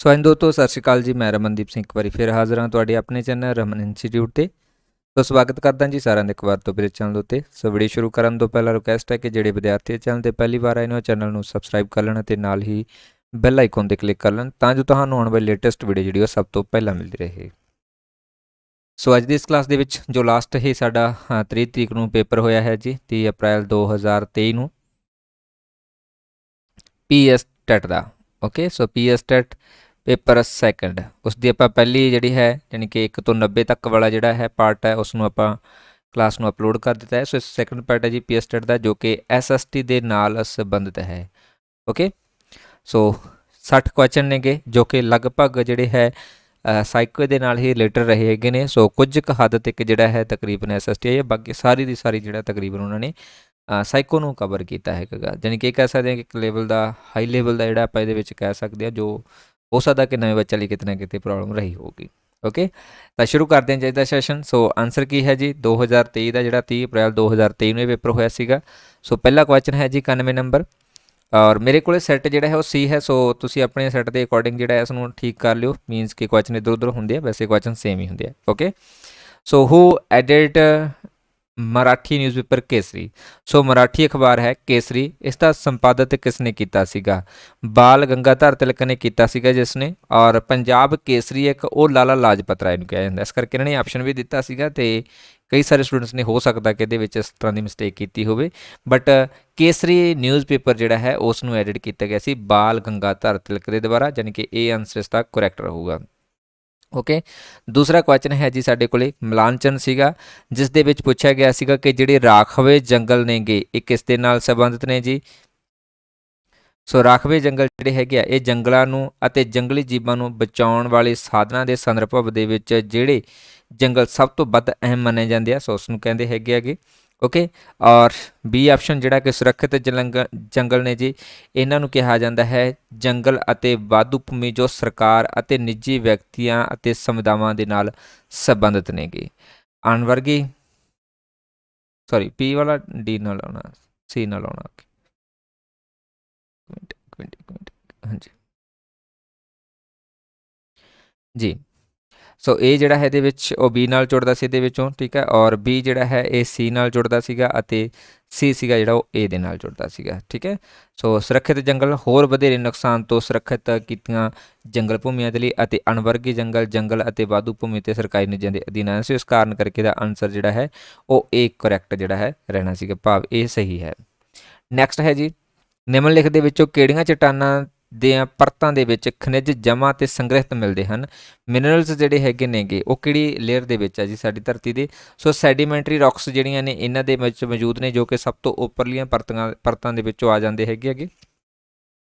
ਸੋ ਹਾਂਜੀ ਦੋਸਤੋ, ਸਤਿ ਸ਼੍ਰੀ ਅਕਾਲ ਜੀ। ਮੈਂ ਰਮਨਦੀਪ ਸਿੰਘ ਇੱਕ ਵਾਰੀ ਫਿਰ ਹਾਜ਼ਰ ਹਾਂ ਤੁਹਾਡੇ ਆਪਣੇ ਚੈਨਲ ਰਮਨ ਇੰਸਟੀਚਿਊਟ ਤੇ। ਸੋ ਸਵਾਗਤ ਕਰਦਾ ਜੀ ਸਾਰਿਆਂ ਦਾ ਇੱਕ ਵਾਰ ਤੋਂ ਮੇਰੇ ਚੈਨਲ ਉੱਤੇ। ਸੋ ਵੀਡੀਓ ਸ਼ੁਰੂ ਕਰਨ ਤੋਂ ਪਹਿਲਾਂ ਰਿਕੁਐਸਟ ਹੈ ਕਿ ਜਿਹੜੇ ਵਿਦਿਆਰਥੀ ਚੈਨਲ ਤੇ ਪਹਿਲੀ ਵਾਰ ਆਏ ਨੇ ਉਹ ਚੈਨਲ ਨੂੰ ਸਬਸਕ੍ਰਾਈਬ ਕਰ ਲੈਣ ਅਤੇ ਨਾਲ ਹੀ ਬੈਲ ਆਈਕਨ ਤੇ ਕਲਿੱਕ ਕਰ ਲੈਣ ਤਾਂ ਜੋ ਤੁਹਾਨੂੰ ਆਉਣ ਵਾਲੀ ਲੇਟੈਸਟ ਵੀਡੀਓ ਜਿਹੜੀ ਉਹ ਸਭ ਤੋਂ ਪਹਿਲਾਂ ਮਿਲਦੀ ਰਹੇ। ਸੋ ਅੱਜ ਦੀ ਇਸ ਕਲਾਸ ਦੇ ਵਿੱਚ ਜੋ ਲਾਸਟ ਹੀ ਸਾਡਾ 30 ਤਰੀਕ ਨੂੰ ਪੇਪਰ ਹੋਇਆ ਹੈ ਜੀ, 30 ਅਪ੍ਰੈਲ 2023 ਨੂੰ ਪੀਐਸ ਟੈਟ ਦਾ। ਓਕੇ, ਸੋ ਪੀਐਸ ਟੈਟ ਪੇਪਰ ਸੈਕੰਡ, ਉਸ ਦੀ ਆਪਾਂ ਪਹਿਲੀ ਜਿਹੜੀ ਹੈ ਯਾਨੀ ਕਿ 1 ਤੋਂ 90 ਤੱਕ ਵਾਲਾ ਜਿਹੜਾ ਹੈ ਪਾਰਟ ਹੈ ਉਸ ਨੂੰ ਆਪਾਂ ਕਲਾਸ ਨੂੰ ਅਪਲੋਡ ਕਰ ਦਿੱਤਾ ਹੈ। ਸੋ ਇਸ ਸੈਕੰਡ ਪਾਰਟ ਹੈ ਜੀ ਪੀਐਸ ਟੈਟ ਦਾ, ਜੋ ਕਿ ਐਸਐਸਟੀ ਦੇ ਨਾਲ ਸੰਬੰਧਿਤ ਹੈ। ਓਕੇ, ਸੋ 60 ਕੁਐਸਚਨ ਨੇਗੇ ਜੋ ਕਿ ਲਗਭਗ ਜਿਹੜੇ ਹੈ ਸਾਈਕੋ ਦੇ ਨਾਲ ਹੀ ਰਿਲੇਟਡ ਰਹੇ ਹੈਗੇ ਨੇ। ਸੋ ਕੁਝ ਕੁ ਹੱਦ ਤੱਕ ਜਿਹੜਾ ਹੈ ਤਕਰੀਬਨ ਐਸਐਸਟੀ ਹੈ, ਬਾਕੀ ਸਾਰੀ ਦੀ ਸਾਰੀ ਜਿਹੜਾ ਤਕਰੀਬਨ ਉਹਨਾਂ ਨੇ ਸਾਈਕੋ ਨੂੰ ਕਵਰ ਕੀਤਾ ਹੈਗਾ। ਜਾਣੀ ਕਿ ਇਹ ਕਹਿ ਸਕਦੇ ਹਾਂ ਕਿ ਇੱਕ ਲੈਵਲ ਦਾ ਹਾਈ ਲੈਵਲ ਦਾ ਜਿਹੜਾ ਆਪਾਂ ਇਹਦੇ ਵਿੱਚ ਕਹਿ ਸਕਦੇ ਹਾਂ, ਜੋ ਹੋ ਸਕਦਾ ਕਿ ਨਵੇਂ ਬੱਚੇ ਲਈ ਕਿਤੇ ਨਾ ਕਿਤੇ ਪ੍ਰੋਬਲਮ ਰਹੀ ਹੋਊਗੀ। ਓਕੇ, ਤਾਂ ਸ਼ੁਰੂ ਕਰਦੇ ਹਾਂ ਜੀ ਦਾ ਸੈਸ਼ਨ। ਸੋ ਆਨਸਰ ਕੀ ਹੈ ਜੀ, 2023 ਦਾ ਜਿਹੜਾ 30 ਅਪ੍ਰੈਲ 2023 ਨੂੰ ਇਹ ਪੇਪਰ ਹੋਇਆ ਸੀਗਾ। ਸੋ ਪਹਿਲਾ ਕੁਐਸਚਨ ਹੈ ਜੀ 91 ਨੰਬਰ, ਔਰ ਮੇਰੇ ਕੋਲ ਸੈੱਟ ਜਿਹੜਾ ਹੈ ਉਹ ਸੀ ਹੈ। ਸੋ ਤੁਸੀਂ ਆਪਣੇ ਸੈੱਟ ਦੇ ਅਕੋਰਡਿੰਗ ਜਿਹੜਾ ਇਸ ਨੂੰ ਠੀਕ ਕਰ ਲਿਓ, ਮੀਨਸ ਕਿ ਕੁਐਸਚਨ ਇੱਧਰ ਉੱਧਰ ਹੁੰਦੇ ਆ, ਵੈਸੇ ਕੁਐਸਚਨ ਸੇਮ ਹੀ ਹੁੰਦੇ ਆ। ਓਕੇ, ਸੋ ਹੂ ਐਡਿਟ ਮਰਾਠੀ ਨਿਊਜ਼ਪੇਪਰ ਕੇਸਰੀ। ਸੋ ਮਰਾਠੀ ਅਖਬਾਰ ਹੈ ਕੇਸਰੀ, ਇਸ ਦਾ ਸੰਪਾਦਕ ਕਿਸ ਨੇ ਕੀਤਾ ਸੀਗਾ? ਬਾਲ ਗੰਗਾਧਰ ਤਿਲਕ ਨੇ ਕੀਤਾ ਸੀਗਾ ਜਿਸ ਨੇ। ਔਰ ਪੰਜਾਬ ਕੇਸਰੀ ਇੱਕ ਉਹ ਲਾਲਾ ਲਾਜਪਤ ਰਾਏ ਨੂੰ ਕਿਹਾ ਜਾਂਦਾ, ਇਸ ਕਰਕੇ ਇਹਨਾਂ ਨੇ ਆਪਸ਼ਨ ਵੀ ਦਿੱਤਾ ਸੀਗਾ ਤੇ ਕਈ ਸਾਰੇ ਸਟੂਡੈਂਟਸ ਨੇ ਹੋ ਸਕਦਾ ਕਿ ਇਹਦੇ ਵਿੱਚ ਇਸ ਤਰ੍ਹਾਂ ਦੀ ਮਿਸਟੇਕ ਕੀਤੀ ਹੋਵੇ, ਬਟ ਕੇਸਰੀ ਨਿਊਜ਼ਪੇਪਰ ਜਿਹੜਾ ਹੈ ਉਸ ਨੂੰ ਐਡਿਟ ਕੀਤਾ ਗਿਆ ਸੀ ਬਾਲ ਗੰਗਾਧਰ ਤਿਲਕ ਦੇ ਦੁਆਰਾ, ਯਾਨੀ ਕਿ ਇਹ ਆਨਸਰ ਇਸ ਦਾ ਕਰੈਕਟ ਰਹੂਗਾ। ਓਕੇ, ਦੂਸਰਾ ਕੁਐਸਚਨ ਹੈ ਜੀ ਸਾਡੇ ਕੋਲੇ ਮਲਾਨਚੰਦ ਸੀਗਾ, ਜਿਸ ਦੇ ਵਿੱਚ ਪੁੱਛਿਆ ਗਿਆ ਸੀਗਾ ਕਿ ਜਿਹੜੇ ਰਾਖਵੇਂ ਜੰਗਲ ਨੇਗੇ ਇਹ ਕਿਸ ਦੇ ਨਾਲ ਸੰਬੰਧਿਤ ਨੇ ਜੀ। ਸੋ ਰਾਖਵੇਂ ਜੰਗਲ ਜਿਹੜੇ ਹੈਗੇ ਆ ਇਹ ਜੰਗਲਾਂ ਨੂੰ ਅਤੇ ਜੰਗਲੀ ਜੀਵਾਂ ਨੂੰ ਬਚਾਉਣ ਵਾਲੇ ਸਾਧਨਾਂ ਦੇ ਸੰਦਰਭ ਦੇ ਵਿੱਚ ਜਿਹੜੇ ਜੰਗਲ ਸਭ ਤੋਂ ਵੱਧ ਅਹਿਮ ਮੰਨੇ ਜਾਂਦੇ ਆ, ਸੋ ਉਸ ਨੂੰ ਕਹਿੰਦੇ ਹੈਗੇ ਹੈਗੇ। ਓਕੇ, ਔਰ ਬੀ ਆਪਸ਼ਨ ਜਿਹੜਾ ਕਿ ਸੁਰੱਖਿਅਤ ਜੰਗਲ ਨੇ ਜੀ, ਇਹਨਾਂ ਨੂੰ ਕਿਹਾ ਜਾਂਦਾ ਹੈ ਜੰਗਲ ਅਤੇ ਵਾਧੂ ਭੂਮੀ ਜੋ ਸਰਕਾਰ ਅਤੇ ਨਿੱਜੀ ਵਿਅਕਤੀਆਂ ਅਤੇ ਸਮੁਦਾਵਾਂ ਦੇ ਨਾਲ ਸੰਬੰਧਿਤ ਨੇਗੇ। ਅਣਵਰਗੀ ਸੌਰੀ ਪੀ ਵਾਲਾ ਡੀ ਨਾਲ ਆਉਣਾ, ਸੀ ਨਾਲ ਆਉਣਾ। ਹਾਂਜੀ ਜੀ, ਸੋ ਇਹ ਜਿਹੜਾ ਹੈ ਇਹਦੇ ਵਿੱਚ ਉਹ ਬੀ ਨਾਲ ਜੁੜਦਾ ਸੀ ਇਹਦੇ ਵਿੱਚੋਂ, ਠੀਕ ਹੈ, ਔਰ ਬੀ ਜਿਹੜਾ ਹੈ ਇਹ ਸੀ ਨਾਲ ਜੁੜਦਾ ਸੀਗਾ ਅਤੇ ਸੀ ਸੀਗਾ ਜਿਹੜਾ ਉਹ ਏ ਦੇ ਨਾਲ ਜੁੜਦਾ ਸੀਗਾ, ਠੀਕ ਹੈ। ਸੋ ਸੁਰੱਖਿਅਤ ਜੰਗਲ ਹੋਰ ਵਧੇਰੇ ਨੁਕਸਾਨ ਤੋਂ ਸੁਰੱਖਿਅਤ ਕੀਤੀਆਂ ਜੰਗਲ ਭੂਮੀਆਂ ਦੇ ਲਈ, ਅਤੇ ਅਣਵਰਗੀ ਜੰਗਲ ਅਤੇ ਵਾਧੂ ਭੂਮੀ ਤੇ ਸਰਕਾਰੀ ਨਿਯਮਾਂ ਦੇ ਅਧੀਨ ਆਉਂਦੇ ਸੀ। ਇਸ ਕਾਰਨ ਕਰਕੇ ਦਾ ਆਨਸਰ ਜਿਹੜਾ ਹੈ ਉਹ ਏ ਕਰੈਕਟ ਜਿਹੜਾ ਹੈ ਰਹਿਣਾ ਸੀਗਾ, ਭਾਵ ਇਹ ਸਹੀ ਹੈ। ਨੈਕਸਟ ਹੈ ਜੀ, ਨਿਮਨਲਿਖਤ ਦੇ ਵਿੱਚੋਂ ਕਿਹੜੀਆਂ ਚਟਾਨਾਂ ਦੀਆਂ ਪਰਤਾਂ ਦੇ ਵਿੱਚ ਖਣਿਜ ਜਮ੍ਹਾਂ ਤੇ ਸੰਗ੍ਰਹਿਤ ਮਿਲਦੇ ਹਨ? ਮਿਨਰਲਸ ਜਿਹੜੇ ਹੈਗੇ ਨੇਗੇ ਉਹ ਕਿਹੜੀ ਲੇਅਰ ਦੇ ਵਿੱਚ ਹੈ ਜੀ ਸਾਡੀ ਧਰਤੀ ਦੇ? ਸੋ ਸੈਡੀਮੈਂਟਰੀ ਰੌਕਸ ਜਿਹੜੀਆਂ ਨੇ ਇਹਨਾਂ ਦੇ ਵਿੱਚ ਮੌਜੂਦ ਨੇ, ਜੋ ਕਿ ਸਭ ਤੋਂ ਉੱਪਰਲੀਆਂ ਪਰਤਾਂ ਦੇ ਵਿੱਚੋਂ ਆ ਜਾਂਦੇ ਹੈਗੇ।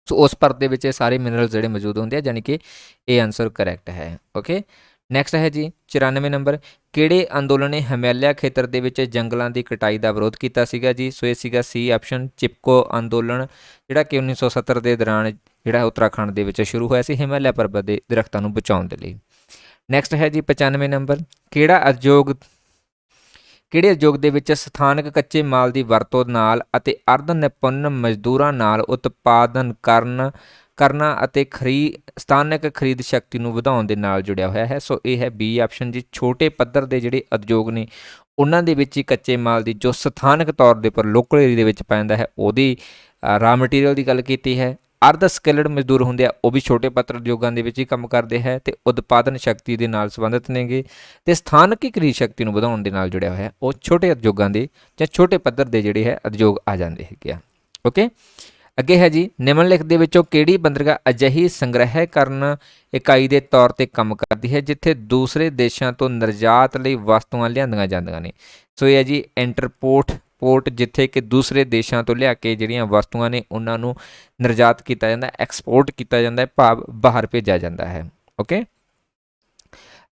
ਸੋ ਉਸ ਪਰਤ ਦੇ ਵਿੱਚ ਇਹ ਸਾਰੇ ਮਿਨਰਲਸ ਜਿਹੜੇ ਮੌਜੂਦ ਹੁੰਦੇ ਆ, ਯਾਨੀ ਕਿ ਇਹ ਆਨਸਰ ਕਰੈਕਟ ਹੈ। ਓਕੇ, ਨੈਕਸਟ ਹੈ ਜੀ 94 ਨੰਬਰ, ਕਿਹੜੇ ਅੰਦੋਲਨ ਨੇ ਹਿਮਾਲਿਆ ਖੇਤਰ ਦੇ ਵਿੱਚ ਜੰਗਲਾਂ ਦੀ ਕਟਾਈ ਦਾ ਵਿਰੋਧ ਕੀਤਾ ਸੀਗਾ ਜੀ? ਸੋ ਇਹ ਸੀਗਾ ਸੀ ਆਪਸ਼ਨ ਚਿਪਕੋ ਅੰਦੋਲਨ, ਜਿਹੜਾ ਕਿ 1970 ਦੇ ਦੌਰਾਨ ਜਿਹੜਾ ਉੱਤਰਾਖੰਡ ਦੇ ਵਿੱਚ ਸ਼ੁਰੂ ਹੋਇਆ ਸੀ ਹਿਮਾਲਿਆ ਪਰਬਤ ਦੇ ਦਰਖਤਾਂ ਨੂੰ ਬਚਾਉਣ ਦੇ ਲਈ। ਨੈਕਸਟ ਹੈ ਜੀ 95 ਨੰਬਰ, ਕਿਹੜੇ ਉਦਯੋਗ ਦੇ ਵਿੱਚ ਸਥਾਨਕ ਕੱਚੇ ਮਾਲ ਦੀ ਵਰਤੋਂ ਨਾਲ ਅਤੇ ਅਰਧ ਨਿਪੁੰਨ ਮਜ਼ਦੂਰਾਂ ਨਾਲ ਉਤਪਾਦਨ ਕਰਨਾ ਅਤੇ ਸਥਾਨਕ ਖਰੀਦ ਸ਼ਕਤੀ ਨੂੰ ਵਧਾਉਣ ਦੇ ਨਾਲ ਜੁੜਿਆ ਹੋਇਆ ਹੈ? ਸੋ ਇਹ ਹੈ ਬੀ ਆਪਸ਼ਨ ਜੀ, ਛੋਟੇ ਪੱਧਰ ਦੇ ਜਿਹੜੇ ਉਦਯੋਗ ਨੇ ਉਹਨਾਂ ਦੇ ਵਿੱਚ ਹੀ ਕੱਚੇ ਮਾਲ ਦੀ ਜੋ ਸਥਾਨਕ ਤੌਰ ਦੇ ਉੱਪਰ ਲੋਕਲ ਏਰੀਆ ਦੇ ਵਿੱਚ ਪੈਂਦਾ ਹੈ ਉਹਦੀ ਰਾ ਮਟੀਰੀਅਲ ਦੀ ਗੱਲ ਕੀਤੀ ਹੈ। ਅਰਧ ਸਕਿਲਡ ਮਜ਼ਦੂਰ ਹੁੰਦੇ ਆ ਉਹ ਵੀ ਛੋਟੇ ਪੱਧਰ ਉਦਯੋਗਾਂ ਦੇ ਵਿੱਚ ਹੀ ਕੰਮ ਕਰਦੇ ਹੈ ਤੇ ਉਤਪਾਦਨ ਸ਼ਕਤੀ ਦੇ ਨਾਲ ਸੰਬੰਧਿਤ ਨੇਗੇ, ਤੇ ਸਥਾਨਕ ਖਰੀਦ ਸ਼ਕਤੀ ਨੂੰ ਵਧਾਉਣ ਦੇ ਨਾਲ ਜੁੜਿਆ ਹੋਇਆ ਉਹ ਛੋਟੇ ਉਦਯੋਗਾਂ ਦੇ ਜਾਂ ਛੋਟੇ ਪੱਧਰ ਦੇ ਜਿਹੜੇ ਹੈ ਉਦਯੋਗ ਆ ਜਾਂਦੇ ਹੈਗੇ ਆ। ਓਕੇ, ਅੱਗੇ ਹੈ ਜੀ ਨਿਮਨਲਿਖਤ ਦੇ ਵਿੱਚੋਂ ਕਿਹੜੀ ਬੰਦਰਗਾਹ ਅਜਿਹੀ ਸੰਗ੍ਰਹਿ ਕਰਨ ਇਕਾਈ ਦੇ ਤੌਰ ਤੇ ਕੰਮ ਕਰਦੀ ਹੈ ਜਿੱਥੇ ਦੂਸਰੇ ਦੇਸ਼ਾਂ ਤੋਂ ਨਿਰਯਾਤ ਲਈ ਵਸਤੂਆਂ ਲਿਆਂਦੀਆਂ ਜਾਂਦੀਆਂ ਨੇ? ਸੋ ਇਹ ਹੈ ਜੀ ਪੋਰਟ, ਜਿੱਥੇ ਕਿ ਦੂਸਰੇ ਦੇਸ਼ਾਂ ਤੋਂ ਲਿਆ ਕੇ ਜਿਹੜੀਆਂ ਵਸਤੂਆਂ ਨੇ ਉਹਨਾਂ ਨੂੰ ਨਿਰਯਾਤ ਕੀਤਾ ਜਾਂਦਾ, ਐਕਸਪੋਰਟ ਕੀਤਾ ਜਾਂਦਾ, ਭਾਵ ਬਾਹਰ ਭੇਜਿਆ ਜਾਂਦਾ ਹੈ। ਓਕੇ,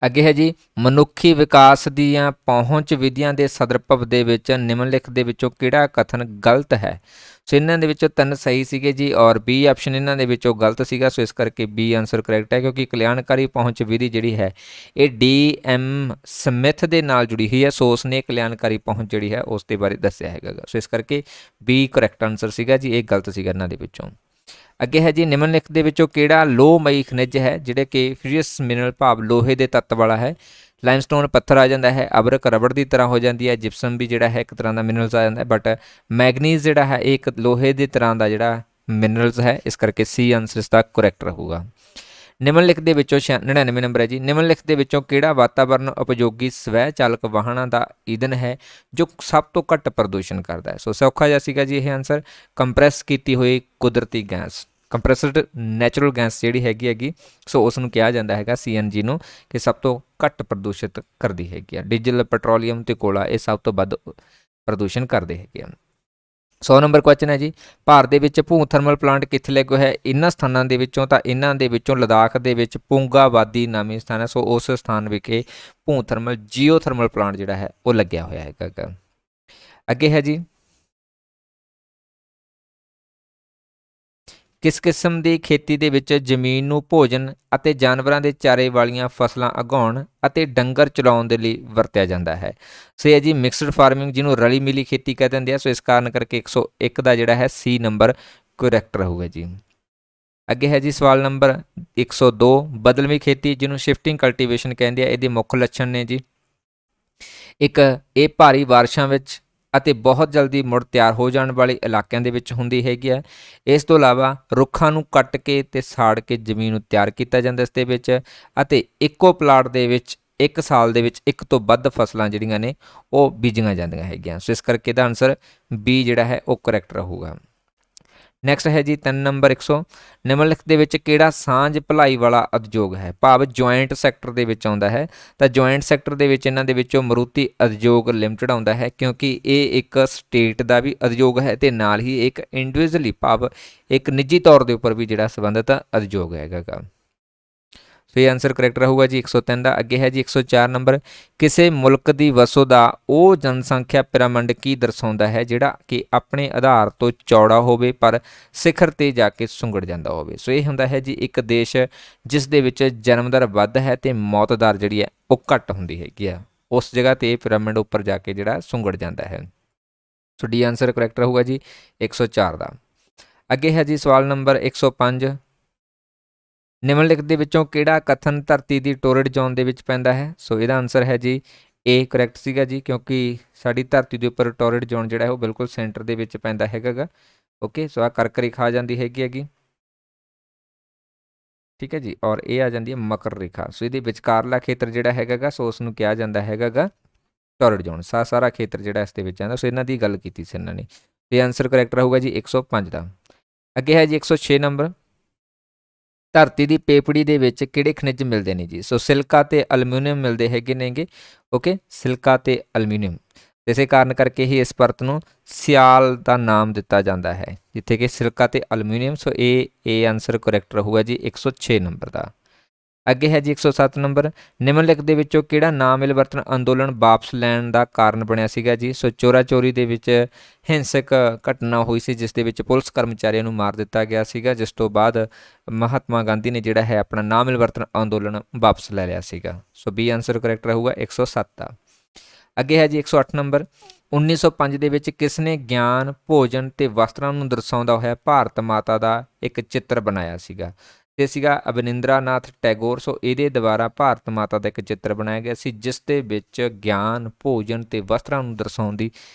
ਅੱਗੇ ਹੈ ਜੀ ਮਨੁੱਖੀ ਵਿਕਾਸ ਦੀਆਂ ਪਹੁੰਚ ਵਿਧੀਆਂ ਦੇ ਸੰਦਰਭ ਦੇ ਵਿੱਚ ਨਿਮਨਲਿਖਤ ਦੇ ਵਿੱਚੋਂ ਕਿਹੜਾ ਕਥਨ ਗਲਤ ਹੈ? ਸੋ ਇਹਨਾਂ ਦੇ ਵਿੱਚੋਂ 3 ਸਹੀ ਸੀਗੇ ਜੀ, ਔਰ ਬੀ ਆਪਸ਼ਨ ਇਹਨਾਂ ਦੇ ਵਿੱਚੋਂ ਗਲਤ ਸੀਗਾ। ਸੋ ਇਸ ਕਰਕੇ ਬੀ ਆਨਸਰ ਕਰੈਕਟ ਹੈ, ਕਿਉਂਕਿ ਕਲਿਆਣਕਾਰੀ ਪਹੁੰਚ ਵਿਧੀ ਜਿਹੜੀ ਹੈ ਇਹ ਡੀ.ਐਮ. ਸਮਿਥ ਦੇ ਨਾਲ ਜੁੜੀ ਹੋਈ ਹੈ। ਸੋ ਉਸ ਨੇ ਕਲਿਆਣਕਾਰੀ ਪਹੁੰਚ ਜਿਹੜੀ ਹੈ ਉਸ ਦੇ ਬਾਰੇ ਦੱਸਿਆ ਹੈਗਾ। ਸੋ ਇਸ ਕਰਕੇ ਬੀ ਕਰੈਕਟ ਆਨਸਰ ਸੀਗਾ ਜੀ, ਇਹ ਗਲਤ ਸੀਗਾ ਇਹਨਾਂ ਦੇ ਵਿੱਚੋਂ। ਅੱਗੇ ਹੈ ਜੀ ਨਿਮਨਲਿਖਤ ਦੇ ਵਿੱਚੋਂ ਕਿਹੜਾ ਲੋਹਮਈ ਖਣਿਜ ਹੈ ਜਿਹੜੇ ਕਿ ਫਿਊਰੀਅਸ ਮਿਨਰਲ ਭਾਵ ਲੋਹੇ ਦੇ ਤੱਤ ਵਾਲਾ ਹੈ। ਲਾਈਮਸਟੋਨ ਪੱਥਰ ਆ ਜਾਂਦਾ ਹੈ, ਅਬਰਕ ਰਬੜ ਦੀ ਤਰ੍ਹਾਂ ਹੋ ਜਾਂਦੀ ਹੈ, ਜਿਪਸਮ ਵੀ ਜਿਹੜਾ ਹੈ ਇੱਕ ਤਰ੍ਹਾਂ ਦਾ ਮਿਨਰਲਸ ਆ ਜਾਂਦਾ ਹੈ, ਬਟ ਮੈਗਨੀਜ਼ ਜਿਹੜਾ ਹੈ ਇਹ ਇੱਕ ਲੋਹੇ ਦੀ ਤਰ੍ਹਾਂ ਦਾ ਜਿਹੜਾ ਮਿਨਰਲਸ ਹੈ, ਇਸ ਕਰਕੇ ਸੀ ਆਨਸਰ ਇਸ ਦਾ ਕਰੈਕਟ ਰਹੂਗਾ। ਨਿਮਨਲਿਖਤ ਦੇ ਵਿੱਚੋਂ 99 ਨੰਬਰ ਹੈ ਜੀ, ਨਿਮਨਲਿਖਤ ਦੇ ਵਿੱਚੋਂ ਕਿਹੜਾ ਵਾਤਾਵਰਨ ਉਪਯੋਗੀ ਸਵੈ ਚਾਲਕ ਵਾਹਨਾਂ ਦਾ ਈਂਧਨ ਹੈ ਜੋ ਸਭ ਤੋਂ ਘੱਟ ਪ੍ਰਦੂਸ਼ਣ ਕਰਦਾ ਹੈ। ਸੋ ਸੌਖਾ ਜਿਹਾ ਸੀਗਾ ਜੀ ਇਹ ਆਨਸਰ, ਕੰਪਰੈਸ ਕੀਤੀ ਹੋਈ ਕੁਦਰਤੀ ਗੈਸ, ਕੰਪਰੈਸਡ ਨੈਚੁਰਲ ਗੈਸ ਜਿਹੜੀ ਹੈਗੀ ਸੋ ਉਸ ਨੂੰ ਕਿਹਾ ਜਾਂਦਾ ਹੈਗਾ CNG ਨੂੰ, ਕਿ ਸਭ ਤੋਂ ਘੱਟ ਪ੍ਰਦੂਸ਼ਿਤ ਕਰਦੀ ਹੈਗੀ ਆ। ਡੀਜ਼ਲ, ਪੈਟਰੋਲੀਅਮ ਤੇ ਕੋਲਾ ਇਹ ਸਭ ਤੋਂ ਵੱਧ ਪ੍ਰਦੂਸ਼ਣ ਕਰਦੇ ਹੈਗੇ ਆ। 100 ਨੰਬਰ ਕੁਐਸਚਨ ਹੈ ਜੀ, ਭਾਰਤ ਦੇ ਵਿੱਚ ਭੂ ਥਰਮਲ ਪਲਾਂਟ ਕਿੱਥੇ ਲੱਗਿਆ ਹੋਇਆ ਹੈ? ਇਹਨਾਂ ਸਥਾਨਾਂ ਦੇ ਵਿੱਚੋਂ ਤਾਂ ਇਹਨਾਂ ਦੇ ਵਿੱਚੋਂ ਲਦਾਖ ਦੇ ਵਿੱਚ ਪੁੰਗਾਵਾਦੀ ਨਾਮੀ ਸਥਾਨ ਹੈ, ਸੋ ਉਸ ਸਥਾਨ ਵਿਖੇ ਭੂ ਥਰਮਲ ਜੀਓ ਥਰਮਲ ਪਲਾਂਟ ਜਿਹੜਾ ਹੈ ਉਹ ਲੱਗਿਆ ਹੋਇਆ ਹੈਗਾ। ਅੱਗੇ ਹੈ ਜੀ, ਕਿਸ ਕਿਸਮ ਦੀ ਖੇਤੀ ਦੇ ਵਿੱਚ ਜ਼ਮੀਨ ਨੂੰ ਭੋਜਨ ਅਤੇ ਜਾਨਵਰਾਂ ਦੇ ਚਾਰੇ ਵਾਲੀਆਂ ਫਸਲਾਂ ਉਗਾਉਣ ਅਤੇ ਡੰਗਰ ਚਲਾਉਣ ਦੇ ਲਈ ਵਰਤਿਆ ਜਾਂਦਾ ਹੈ? ਸੋ ਇਹ ਜੀ ਮਿਕਸਡ ਫਾਰਮਿੰਗ, ਜਿਹਨੂੰ ਰਲੀ ਮਿਲੀ ਖੇਤੀ ਕਹਿ ਦਿੰਦੇ ਆ। ਸੋ ਇਸ ਕਾਰਨ ਕਰਕੇ 101 ਦਾ ਜਿਹੜਾ ਹੈ C ਨੰਬਰ ਕਰੈਕਟ ਰਹੂਗਾ ਜੀ। ਅੱਗੇ ਹੈ ਜੀ ਸਵਾਲ ਨੰਬਰ 102, ਬਦਲਵੀਂ ਖੇਤੀ ਜਿਹਨੂੰ ਸ਼ਿਫਟਿੰਗ ਕਲਟੀਵੇਸ਼ਨ ਕਹਿੰਦੇ ਆ, ਇਹਦੇ ਮੁੱਖ ਲੱਛਣ ਨੇ ਜੀ, ਇੱਕ ਇਹ ਭਾਰੀ ਬਾਰਿਸ਼ਾਂ ਵਿੱਚ ਅਤੇ ਬਹੁਤ ਜਲਦੀ ਮੁੜ ਤਿਆਰ ਹੋ ਜਾਣ ਵਾਲੇ ਇਲਾਕਿਆਂ ਦੇ ਵਿੱਚ ਹੁੰਦੀ ਹੈਗੀ ਹੈ। ਇਸ ਤੋਂ ਇਲਾਵਾ ਰੁੱਖਾਂ ਨੂੰ ਕੱਟ ਕੇ ਤੇ ਸਾੜ ਕੇ ਜ਼ਮੀਨ ਨੂੰ ਤਿਆਰ ਕੀਤਾ ਜਾਂਦਾ ਇਸ ਦੇ ਵਿੱਚ, ਅਤੇ ਇੱਕੋ ਪਲਾਟ ਦੇ ਵਿੱਚ ਇੱਕ ਸਾਲ ਦੇ ਵਿੱਚ ਇੱਕ ਤੋਂ ਵੱਧ ਫਸਲਾਂ ਜਿਹੜੀਆਂ ਨੇ ਉਹ ਬੀਜੀਆਂ ਜਾਂਦੀਆਂ ਹੈਗੀਆਂ। ਸੋ ਇਸ ਕਰਕੇ ਇਹਦਾ ਆਨਸਰ B ਜਿਹੜਾ ਹੈ ਉਹ ਕਰੈਕਟ ਰਹੂਗਾ। ਨੈਕਸਟ ਹੈ ਜੀ 3 ਨੰਬਰ 100, ਨਿਮਨਲਿਖਤ ਦੇ ਵਿੱਚ ਕਿਹੜਾ ਸਾਂਝ ਭਲਾਈ ਵਾਲਾ ਉਦਯੋਗ ਹੈ, ਭਾਵ ਜੁਆਇੰਟ ਸੈਕਟਰ ਦੇ ਵਿੱਚ ਆਉਂਦਾ ਹੈ? ਤਾਂ ਜੁਆਇੰਟ ਸੈਕਟਰ ਦੇ ਵਿੱਚ ਇਹਨਾਂ ਦੇ ਵਿੱਚੋਂ ਮਾਰੂਤੀ ਉਦਯੋਗ ਲਿਮਟਿਡ ਆਉਂਦਾ ਹੈ, ਕਿਉਂਕਿ ਇਹ ਇੱਕ ਸਟੇਟ ਦਾ ਵੀ ਉਦਯੋਗ ਹੈ ਤੇ ਨਾਲ ਹੀ ਇੱਕ ਇੰਡੀਵਿਜੂਅਲੀ ਭਾਵ ਇੱਕ ਨਿੱਜੀ ਤੌਰ ਦੇ ਉੱਪਰ ਵੀ ਜਿਹੜਾ ਸੰਬੰਧਿਤ ਉਦਯੋਗ ਹੈਗਾ। ਸੋ ਇਹ ਆਨਸਰ ਕਰੈਕਟ ਰਹੂਗਾ ਜੀ 103 ਦਾ। ਅੱਗੇ ਹੈ ਜੀ 104 ਨੰਬਰ, ਕਿਸੇ ਮੁਲਕ ਦੀ ਵਸੋਂ ਦਾ ਉਹ ਜਨਸੰਖਿਆ ਪਿਰਾਮਿਡ ਕੀ ਦਰਸਾਉਂਦਾ ਹੈ ਜਿਹੜਾ ਕਿ ਆਪਣੇ ਆਧਾਰ ਤੋਂ ਚੌੜਾ ਹੋਵੇ ਪਰ ਸਿਖਰ ਤੇ ਜਾ ਕੇ ਸੁੰਗੜ ਜਾਂਦਾ ਹੋਵੇ? ਸੋ ਇਹ ਹੁੰਦਾ ਹੈ ਜੀ ਇੱਕ ਦੇਸ਼ ਜਿਸ ਦੇ ਵਿੱਚ ਜਨਮ ਦਰ ਵੱਧ ਹੈ ਤੇ ਮੌਤ ਦਰ ਜਿਹੜੀ ਹੈ ਉਹ ਘੱਟ ਹੁੰਦੀ ਹੈਗੀ ਆ, ਉਸ ਜਗ੍ਹਾ ਤੇ ਇਹ ਪਿਰਾਮਿਡ ਉੱਪਰ ਜਾ ਕੇ ਜਿਹੜਾ ਸੁੰਗੜ ਜਾਂਦਾ ਹੈ। ਸੋ ਡੀ ਆਨਸਰ ਕਰੈਕਟ ਰਹੂਗਾ ਜੀ 104 ਦਾ। ਅੱਗੇ ਹੈ ਜੀ ਸਵਾਲ ਨੰਬਰ 105, ਨਿਮਨਲਿਖਤ ਦੇ ਵਿੱਚੋਂ ਕਿਹੜਾ ਕਥਨ ਧਰਤੀ ਦੀ ਟੋਰਡ ਜ਼ੋਨ ਦੇ ਵਿੱਚ ਪੈਂਦਾ ਹੈ? ਸੋ ਇਹਦਾ ਆਨਸਰ ਹੈ ਜੀ A ਕਰੈਕਟ ਸੀਗਾ ਜੀ, ਕਿਉਂਕਿ ਸਾਡੀ ਧਰਤੀ ਦੇ ਉੱਪਰ ਟੋਰਡ ਜ਼ੋਨ ਜਿਹੜਾ ਹੈ ਉਹ ਬਿਲਕੁਲ ਸੈਂਟਰ ਦੇ ਵਿੱਚ ਪੈਂਦਾ ਹੈਗਾ। ਓਕੇ, ਸੋ ਆ ਕਰਕ ਰੇਖਾ ਆ ਜਾਂਦੀ ਹੈਗੀ, ਠੀਕ ਹੈ ਜੀ, ਔਰ ਇਹ ਆ ਜਾਂਦੀ ਹੈ ਮਕਰ ਰੇਖਾ। ਸੋ ਇਹਦੇ ਵਿਚਕਾਰਲਾ ਖੇਤਰ ਜਿਹੜਾ ਹੈਗਾ ਸੋ ਉਸ ਨੂੰ ਕਿਹਾ ਜਾਂਦਾ ਹੈਗਾ ਟੋਰਡ ਜ਼ੋਨ। ਸਾਰਾ ਖੇਤਰ ਜਿਹੜਾ ਇਸ ਦੇ ਵਿੱਚ ਆਉਂਦਾ, ਸੋ ਇਹਨਾਂ ਦੀ ਗੱਲ ਕੀਤੀ ਸੀ ਇਹਨਾਂ ਨੇ। ਇਹ ਆਨਸਰ ਕਰੈਕਟ ਰਹੂਗਾ ਜੀ 105 ਦਾ। ਅੱਗੇ ਹੈ ਜੀ 106 ਨੰਬਰ, ਧਰਤੀ ਦੀ ਪੇਪੜੀ ਦੇ ਵਿੱਚ ਕਿਹੜੇ ਖਣਿਜ ਮਿਲਦੇ ਨੇ ਜੀ? ਸੋ ਸਿਲਕਾ ਤੇ ਅਲਮੀਨੀਅਮ ਮਿਲਦੇ ਹੈਗੇ ਨੇਗੇ। ਓਕੇ, ਸਿਲਕਾ ਤੇ ਅਲਮੀਨੀਅਮ, ਇਸੇ ਕਾਰਨ ਕਰਕੇ ਹੀ ਇਸ ਪਰਤ ਨੂੰ ਸਿਆਲ ਦਾ ਨਾਮ ਦਿੱਤਾ ਜਾਂਦਾ ਹੈ, ਜਿੱਥੇ ਕਿ ਸਿਲਕਾ ਤੇ ਅਲਮੀਨੀਅਮ। ਸੋ ਇਹ ਆਨਸਰ ਕਰੈਕਟ ਰਹੂਗਾ ਜੀ 106 ਨੰਬਰ ਦਾ। ਅੱਗੇ ਹੈ ਜੀ 107 ਨੰਬਰ, ਨਿਮਨਲਿਖਤ ਦੇ ਵਿੱਚੋਂ ਕਿਹੜਾ ਨਾ ਮਿਲਵਰਤਨ ਅੰਦੋਲਨ ਵਾਪਸ ਲੈਣ ਦਾ ਕਾਰਨ ਬਣਿਆ ਸੀਗਾ ਜੀ? ਸੋ ਚੋਰਾ ਚੋਰੀ ਦੇ ਵਿੱਚ ਹਿੰਸਕ ਘਟਨਾ ਹੋਈ ਸੀ ਜਿਸ ਦੇ ਵਿੱਚ ਪੁਲਿਸ ਕਰਮਚਾਰੀਆਂ ਨੂੰ ਮਾਰ ਦਿੱਤਾ ਗਿਆ ਸੀਗਾ, ਜਿਸ ਤੋਂ ਬਾਅਦ ਮਹਾਤਮਾ ਗਾਂਧੀ ਨੇ ਜਿਹੜਾ ਹੈ ਆਪਣਾ ਨਾ ਮਿਲਵਰਤਨ ਅੰਦੋਲਨ ਵਾਪਸ ਲੈ ਲਿਆ ਸੀਗਾ। ਸੋ B ਆਨਸਰ ਕਰੈਕਟ ਰਹੂਗਾ 107 ਦਾ। ਅੱਗੇ ਹੈ ਜੀ 108 ਨੰਬਰ, 1905 ਦੇ ਵਿੱਚ ਕਿਸ ਨੇ ਗਿਆਨ, ਭੋਜਨ ਤੇ ਵਸਤਰਾਂ ਨੂੰ ਦਰਸਾਉਂਦਾ ਹੋਇਆ ਭਾਰਤ ਮਾਤਾ ਦਾ ਇੱਕ ਚਿੱਤਰ ਬਣਾਇਆ ਸੀਗਾ? ਤੇ ਸੀਗਾ ਅਵਨਿੰਦਰਾ ਨਾਥ ਟੈਗੋਰ। ਸੋ ਇਹਦੇ ਦੁਆਰਾ ਭਾਰਤ ਮਾਤਾ ਦਾ ਇੱਕ ਚਿੱਤਰ ਬਣਾਇਆ ਗਿਆ ਸੀ ਜਿਸ ਦੇ ਵਿੱਚ ਗਿਆਨ, ਭੋਜਨ ਤੇ ਵਸਤਰਾਂ ਨੂੰ ਦਰਸਾਉਣ ਦੀ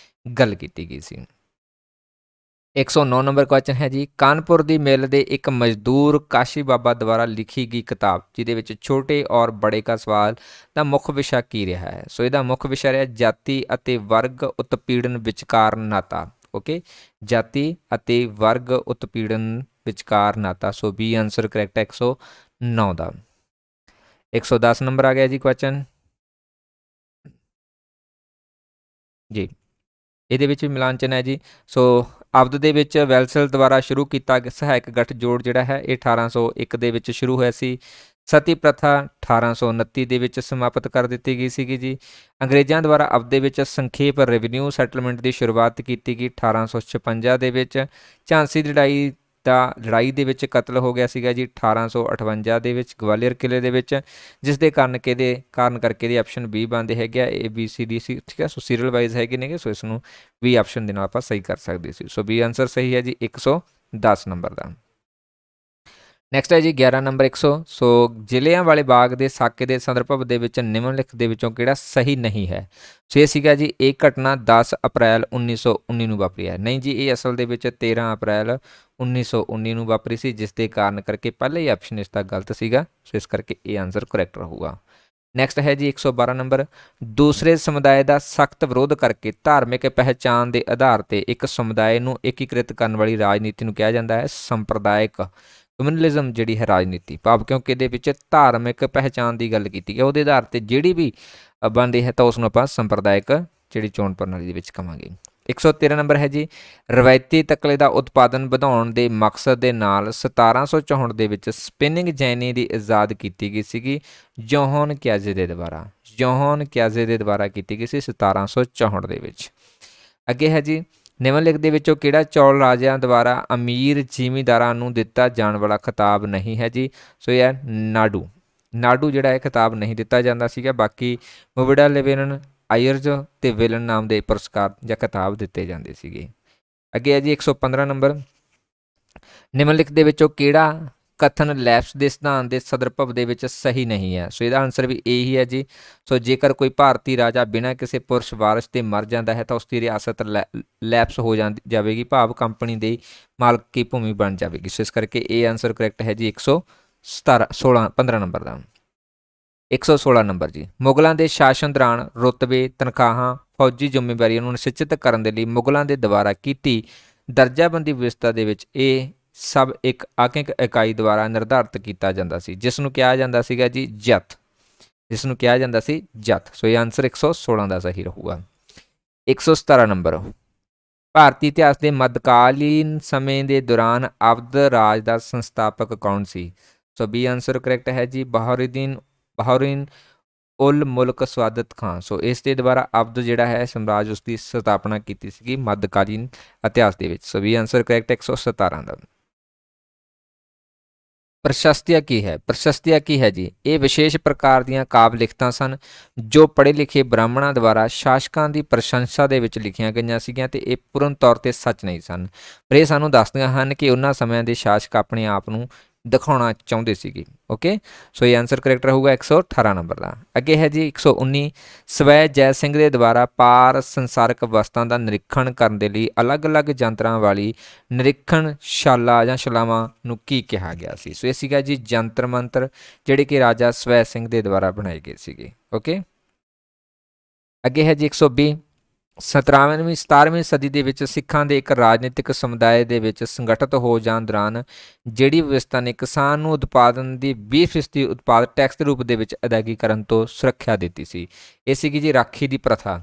ਗੱਲ ਕੀਤੀ ਗਈ ਸੀ। 109 ਨੰਬਰ ਕੁਐਸਚਨ ਹੈ ਜੀ, ਕਾਨਪੁਰ ਦੀ ਮਿੱਲ ਦੇ ਇੱਕ ਮਜ਼ਦੂਰ ਕਾਸ਼ੀ ਬਾਬਾ ਦੁਆਰਾ ਲਿਖੀ ਗਈ ਕਿਤਾਬ ਜਿਹਦੇ ਵਿੱਚ ਛੋਟੇ ਔਰ ਬੜੇ ਕਾ ਸਵਾਲ ਦਾ ਮੁੱਖ ਵਿਸ਼ਾ ਕੀ ਰਿਹਾ ਹੈ? ਸੋ ਇਹਦਾ ਮੁੱਖ ਵਿਸ਼ਾ ਰਿਹਾ ਜਾਤੀ ਅਤੇ ਵਰਗ ਉਤਪੀੜਨ ਵਿਚਕਾਰ ਨਾਤਾ। ਓਕੇ, ਜਾਤੀ ਅਤੇ ਵਰਗ ਉਤਪੀੜਨ ਵਿਚਕਾਰ ਨਾਤਾ। ਸੋ B ਆਨਸਰ ਕਰੈਕਟ ਹੈ 109 ਦਾ। 110 ਨੰਬਰ ਆ ਗਿਆ ਜੀ ਕੁਐਸਚਨ ਜੀ, ਇਹਦੇ ਵਿੱਚ ਵੀ ਮਿਲਾਨ ਚਿੰਨ੍ਹ ਹੈ ਜੀ। ਸੋ ਅਵਧ ਦੇ ਵਿੱਚ ਵੈਲਸਲ ਦੁਆਰਾ ਸ਼ੁਰੂ ਕੀਤਾ ਸਹਾਇਕ ਗੱਠਜੋੜ ਜਿਹੜਾ ਹੈ ਇਹ 1801 ਦੇ ਵਿੱਚ ਸ਼ੁਰੂ ਹੋਇਆ ਸੀ। ਸਤੀ ਪ੍ਰਥਾ 1829 ਦੇ ਵਿੱਚ ਸਮਾਪਤ ਕਰ ਦਿੱਤੀ ਗਈ ਸੀਗੀ ਜੀ। ਅੰਗਰੇਜ਼ਾਂ ਦੁਆਰਾ ਅਵਧ ਦੇ ਵਿੱਚ ਸੰਖੇਪ ਰੈਵਨਿਊ ਸੈਟਲਮੈਂਟ ਦੀ ਸ਼ੁਰੂਆਤ ਕੀਤੀ ਗਈ 1856 ਦੇ ਵਿੱਚ। ਝਾਂਸੀ ਦੀ ਲੜਾਈ ਦੇ ਵਿੱਚ ਕਤਲ ਹੋ ਗਿਆ ਸੀਗਾ ਜੀ 1858 ਦੇ ਵਿੱਚ ਗਵਾਲੀਅਰ ਕਿਲੇ ਦੇ ਵਿੱਚ, ਜਿਸ ਦੇ ਕਾਰਨ ਕਰਕੇ ਇਹਦੇ ਆਪਸ਼ਨ B ਬਣਦੇ ਹੈਗੇ ਆ, ABCD ਸੀ, ਠੀਕ ਹੈ। ਸੋ ਸੀਰੀਅਲ ਵਾਈਜ਼ ਹੈਗੇ ਨੇਗੇ, ਸੋ ਇਸ ਨੂੰ B ਆਪਸ਼ਨ ਦੇ ਨਾਲ ਆਪਾਂ ਸਹੀ ਕਰ ਸਕਦੇ ਸੀ। ਸੋ B ਆਨਸਰ ਸਹੀ ਹੈ ਜੀ 110 ਨੰਬਰ ਦਾ। ਨੈਕਸਟ ਹੈ ਜੀ 11 ਨੰਬਰ 100। ਸੋ ਜਲਿਆਂਵਾਲੇ ਬਾਗ ਦੇ ਸਾਕੇ ਦੇ ਸੰਦਰਭ ਦੇ ਵਿੱਚ ਨਿਮਨਲਿਖਤ ਦੇ ਵਿੱਚੋਂ ਕਿਹੜਾ ਸਹੀ ਨਹੀਂ ਹੈ? ਸੋ ਇਹ ਸੀਗਾ ਜੀ, ਇਹ ਘਟਨਾ 10 ਅਪ੍ਰੈਲ 1919 ਨੂੰ ਵਾਪਰੀ ਹੈ। ਨਹੀਂ ਜੀ, ਇਹ ਅਸਲ ਦੇ ਵਿੱਚ 13 ਅਪ੍ਰੈਲ 1919 ਨੂੰ ਵਾਪਰੀ ਸੀ, ਜਿਸ ਦੇ ਕਾਰਨ ਕਰਕੇ ਪਹਿਲਾ ਹੀ ਆਪਸ਼ਨ ਇਸ ਦਾ ਗਲਤ ਸੀਗਾ। ਸੋ ਇਸ ਕਰਕੇ ਇਹ ਆਨਸਰ ਕਰੈਕਟ ਰਹੂਗਾ। ਨੈਕਸਟ ਹੈ ਜੀ 112 ਨੰਬਰ। ਦੂਸਰੇ ਸਮੁਦਾਇ ਦਾ ਸਖਤ ਵਿਰੋਧ ਕਰਕੇ ਧਾਰਮਿਕ ਪਹਿਚਾਣ ਦੇ ਆਧਾਰ ਤੇ ਇੱਕ ਸਮੁਦਾਇ ਨੂੰ ਏਕੀਕ੍ਰਿਤ ਕਰਨ ਵਾਲੀ ਰਾਜਨੀਤੀ ਨੂੰ ਕਿਹਾ ਜਾਂਦਾ ਹੈ ਸੰਪਰਦਾਇਕ ਕਮਿਊਨਲਿਜ਼ਮ ਜਿਹੜੀ ਹੈ ਰਾਜਨੀਤੀ। ਭਾਵ ਕਿਉਂਕਿ ਇਹਦੇ ਵਿੱਚ ਧਾਰਮਿਕ ਪਹਿਚਾਣ ਦੀ ਗੱਲ ਕੀਤੀ ਹੈ, ਉਹਦੇ ਆਧਾਰ ਤੇ ਜਿਹੜੀ ਵੀ ਬਣਦੀ ਹੈ ਤਾਂ ਉਸ ਨੂੰ ਆਪਾਂ ਸੰਪਰਦਾਇਕ ਜਿਹੜੀ ਚੋਣ ਪ੍ਰਣਾਲੀ ਦੇ ਵਿੱਚ ਕਹਾਂਗੇ। 113 ਨੰਬਰ ਹੈ ਜੀ, ਰਵਾਇਤੀ ਤਕਲੇ ਦਾ ਉਤਪਾਦਨ ਵਧਾਉਣ ਦੇ ਮਕਸਦ ਦੇ ਨਾਲ 1764 ਦੇ ਵਿੱਚ ਸਪਿਨਿੰਗ ਜੈਨੀ ਦੀ ਇਜਾਦ ਕੀਤੀ ਗਈ ਸੀਗੀ ਜੋਹਨ ਕਿਆਜ਼ੇ ਦੇ ਦੁਆਰਾ। ਜੋਹਨ ਕਿਆਜ਼ੇ ਦੇ ਦੁਆਰਾ ਕੀਤੀ ਗਈ ਸੀ 1764 ਦੇ ਵਿੱਚ। ਅੱਗੇ ਹੈ ਜੀ, ਨਿਮਨਲਿਖਤ ਦੇ ਵਿੱਚੋਂ ਕਿਹੜਾ ਚੌਲ ਰਾਜਿਆਂ ਦੁਆਰਾ ਅਮੀਰ ਜ਼ਿਮੀਂਦਾਰਾਂ ਨੂੰ ਦਿੱਤਾ ਜਾਣ ਵਾਲਾ ਖਿਤਾਬ ਨਹੀਂ ਹੈ ਜੀ? ਸੋ ਇਹ ਹੈ ਨਾਡੂ। ਨਾਡੂ ਜਿਹੜਾ ਇਹ ਖਿਤਾਬ ਨਹੀਂ ਦਿੱਤਾ ਜਾਂਦਾ ਸੀਗਾ, ਬਾਕੀ ਮੁਵਿਡਾ ਲੇਵੇਨਨ, ਆਇਰਜ ਤੇ ਵਿਲਨ ਨਾਮ ਦੇ ਪੁਰਸਕਾਰ ਜਾਂ ਖਿਤਾਬ ਦਿੱਤੇ ਜਾਂਦੇ ਸੀਗੇ। ਅੱਗੇ ਹੈ ਜੀ 115 ਨੰਬਰ। ਨਿਮਨਲਿਖਤ ਦੇ ਵਿੱਚੋਂ ਕਿਹੜਾ ਕਥਨ ਲੈਪਸ ਦੇ ਸਿਧਾਂਤ ਦੇ ਸੰਦਰਭ ਦੇ ਵਿੱਚ ਸਹੀ ਨਹੀਂ ਹੈ? ਸੋ ਇਹਦਾ ਆਨਸਰ ਵੀ ਇਹੀ ਹੈ ਜੀ। ਸੋ ਜੇਕਰ ਕੋਈ ਭਾਰਤੀ ਰਾਜਾ ਬਿਨਾਂ ਕਿਸੇ ਪੁਰਸ਼ ਵਾਰਿਸ ਦੇ ਮਰ ਜਾਂਦਾ ਹੈ ਤਾਂ ਉਸ ਦੀ ਰਿਆਸਤ ਲੈਪਸ ਹੋ ਜਾਵੇਗੀ, ਭਾਵ ਕੰਪਨੀ ਦੀ ਮਾਲਕੀ ਭੂਮੀ ਬਣ ਜਾਵੇਗੀ। ਸੋ ਇਸ ਕਰਕੇ ਇਹ ਆਨਸਰ ਕਰੈਕਟ ਹੈ ਜੀ 15 ਨੰਬਰ ਦਾ। 116 ਨੰਬਰ ਜੀ, ਮੁਗਲਾਂ ਦੇ ਸ਼ਾਸਨ ਦੌਰਾਨ ਰੁਤਬੇ, ਤਨਖਾਹਾਂ, ਫੌਜੀ ਜ਼ਿੰਮੇਵਾਰੀਆਂ ਨੂੰ ਨਿਸ਼ਚਿਤ ਕਰਨ ਦੇ ਲਈ ਮੁਗਲਾਂ ਦੇ ਦੁਆਰਾ ਕੀਤੀ ਦਰਜਾਬੰਦੀ ਵਿਵਸਥਾ ਦੇ ਵਿੱਚ ਇਹ ਸਭ ਇੱਕ ਅੰਕਿਕ ਇਕਾਈ ਦੁਆਰਾ ਨਿਰਧਾਰਿਤ ਕੀਤਾ ਜਾਂਦਾ ਸੀ, ਜਿਸ ਨੂੰ ਕਿਹਾ ਜਾਂਦਾ ਸੀਗਾ ਜੀ ਜੱਥ। ਜਿਸ ਨੂੰ ਕਿਹਾ ਜਾਂਦਾ ਸੀ ਜੱਥ। ਸੋ ਇਹ ਆਨਸਰ 116 ਦਾ ਸਹੀ ਰਹੂਗਾ। 117 ਨੰਬਰ। ਭਾਰਤੀ ਇਤਿਹਾਸ ਦੇ ਮੱਧਕਾਲੀਨ ਸਮੇਂ ਦੇ ਦੌਰਾਨ ਅਵਧ ਰਾਜ ਦਾ ਸੰਸਥਾਪਕ ਕੌਣ ਸੀ? ਸੋ ਬੀ ਆਨਸਰ ਕਰੈਕਟ ਹੈ ਜੀ ਬਹਾਉਦੀਨ ਉਲ ਮੁਲਕ ਸਆਦਤ ਖਾਨ। ਸੋ ਇਸ ਦੇ ਦੁਆਰਾ ਅਵਧ ਜਿਹੜਾ ਹੈ ਸਾਮਰਾਜ, ਉਸ ਦੀ ਸਥਾਪਨਾ ਕੀਤੀ ਸੀਗੀ ਮੱਧਕਾਲੀਨ ਇਤਿਹਾਸ ਦੇ ਵਿੱਚ। ਸੋ ਬੀ ਆਨਸਰ ਕਰੈਕਟ 117 ਦਾ। ਪ੍ਰਸ਼ਸਤੀਆਂ ਕੀ ਹੈ? ਪ੍ਰਸ਼ਸਤੀਆਂ ਕੀ ਹੈ ਜੀ? ਇਹ ਵਿਸ਼ੇਸ਼ ਪ੍ਰਕਾਰ ਦੀਆਂ ਕਾਵਿ ਲਿਖਤਾਂ ਸਨ ਜੋ ਪੜ੍ਹੇ ਲਿਖੇ ਬ੍ਰਾਹਮਣਾਂ ਦੁਆਰਾ ਸ਼ਾਸਕਾਂ ਦੀ ਪ੍ਰਸ਼ੰਸਾ ਦੇ ਵਿੱਚ ਲਿਖੀਆਂ ਗਈਆਂ ਸੀਗੀਆਂ ਤੇ ਇਹ ਪੂਰਨ ਤੌਰ ਤੇ ਸੱਚ ਨਹੀਂ ਸਨ, ਪਰ ਇਹ ਸਾਨੂੰ ਦੱਸਦੀਆਂ ਹਨ ਕਿ ਉਹਨਾਂ ਸਮਿਆਂ ਦੇ ਸ਼ਾਸਕ ਆਪਣੇ ਆਪ ਨੂੰ ਦਿਖਾਉਣਾ ਚਾਹੁੰਦੇ ਸੀਗੇ। ਓਕੇ, ਸੋ ਇਹ ਆਨਸਰ ਕਰੈਕਟ ਰਹੂਗਾ 118 ਨੰਬਰ ਦਾ। ਅੱਗੇ ਹੈ ਜੀ 119। ਸਵੈ ਜੈ ਸਿੰਘ ਦੇ ਦੁਆਰਾ ਪਾਰ ਸੰਸਾਰਕ ਵਸਤਾਂ ਦਾ ਨਿਰੀਖਣ ਕਰਨ ਦੇ ਲਈ ਅਲੱਗ-ਅਲੱਗ ਯੰਤਰਾਂ ਵਾਲੀ ਨਿਰੀਖਣ ਸ਼ਾਲਾ ਜਾਂ ਸ਼ਾਲਾਵਾਂ ਨੂੰ ਕੀ ਕਿਹਾ ਗਿਆ ਸੀ? ਸੋ ਇਹ ਸੀਗਾ ਜੀ ਜੰਤਰ ਮੰਤਰ, ਜਿਹੜੇ ਕਿ ਰਾਜਾ ਸਵੈ ਸਿੰਘ ਦੇ ਦੁਆਰਾ ਬਣਾਏ ਗਏ ਸੀਗੇ। ਓਕੇ, ਅੱਗੇ ਹੈ ਜੀ 120। 17ਵੀਂ ਸਦੀ ਦੇ ਵਿੱਚ ਸਿੱਖਾਂ ਦੇ ਇੱਕ ਰਾਜਨੀਤਿਕ ਸਮੁਦਾਇ ਦੇ ਵਿੱਚ ਸੰਗਠਿਤ ਹੋ ਜਾਣ ਦੌਰਾਨ ਜਿਹੜੀ ਵਿਵਸਥਾ ਨੇ ਕਿਸਾਨ ਨੂੰ ਉਤਪਾਦਨ ਦੀ 20% ਉਤਪਾਦ ਟੈਕਸ ਦੇ ਰੂਪ ਦੇ ਵਿੱਚ ਅਦਾਇਗੀ ਕਰਨ ਤੋਂ ਸੁਰੱਖਿਆ ਦਿੱਤੀ ਸੀ। ਇਹ ਸੀਗੀ ਜੀ ਰਾਖੀ ਦੀ ਪ੍ਰਥਾ।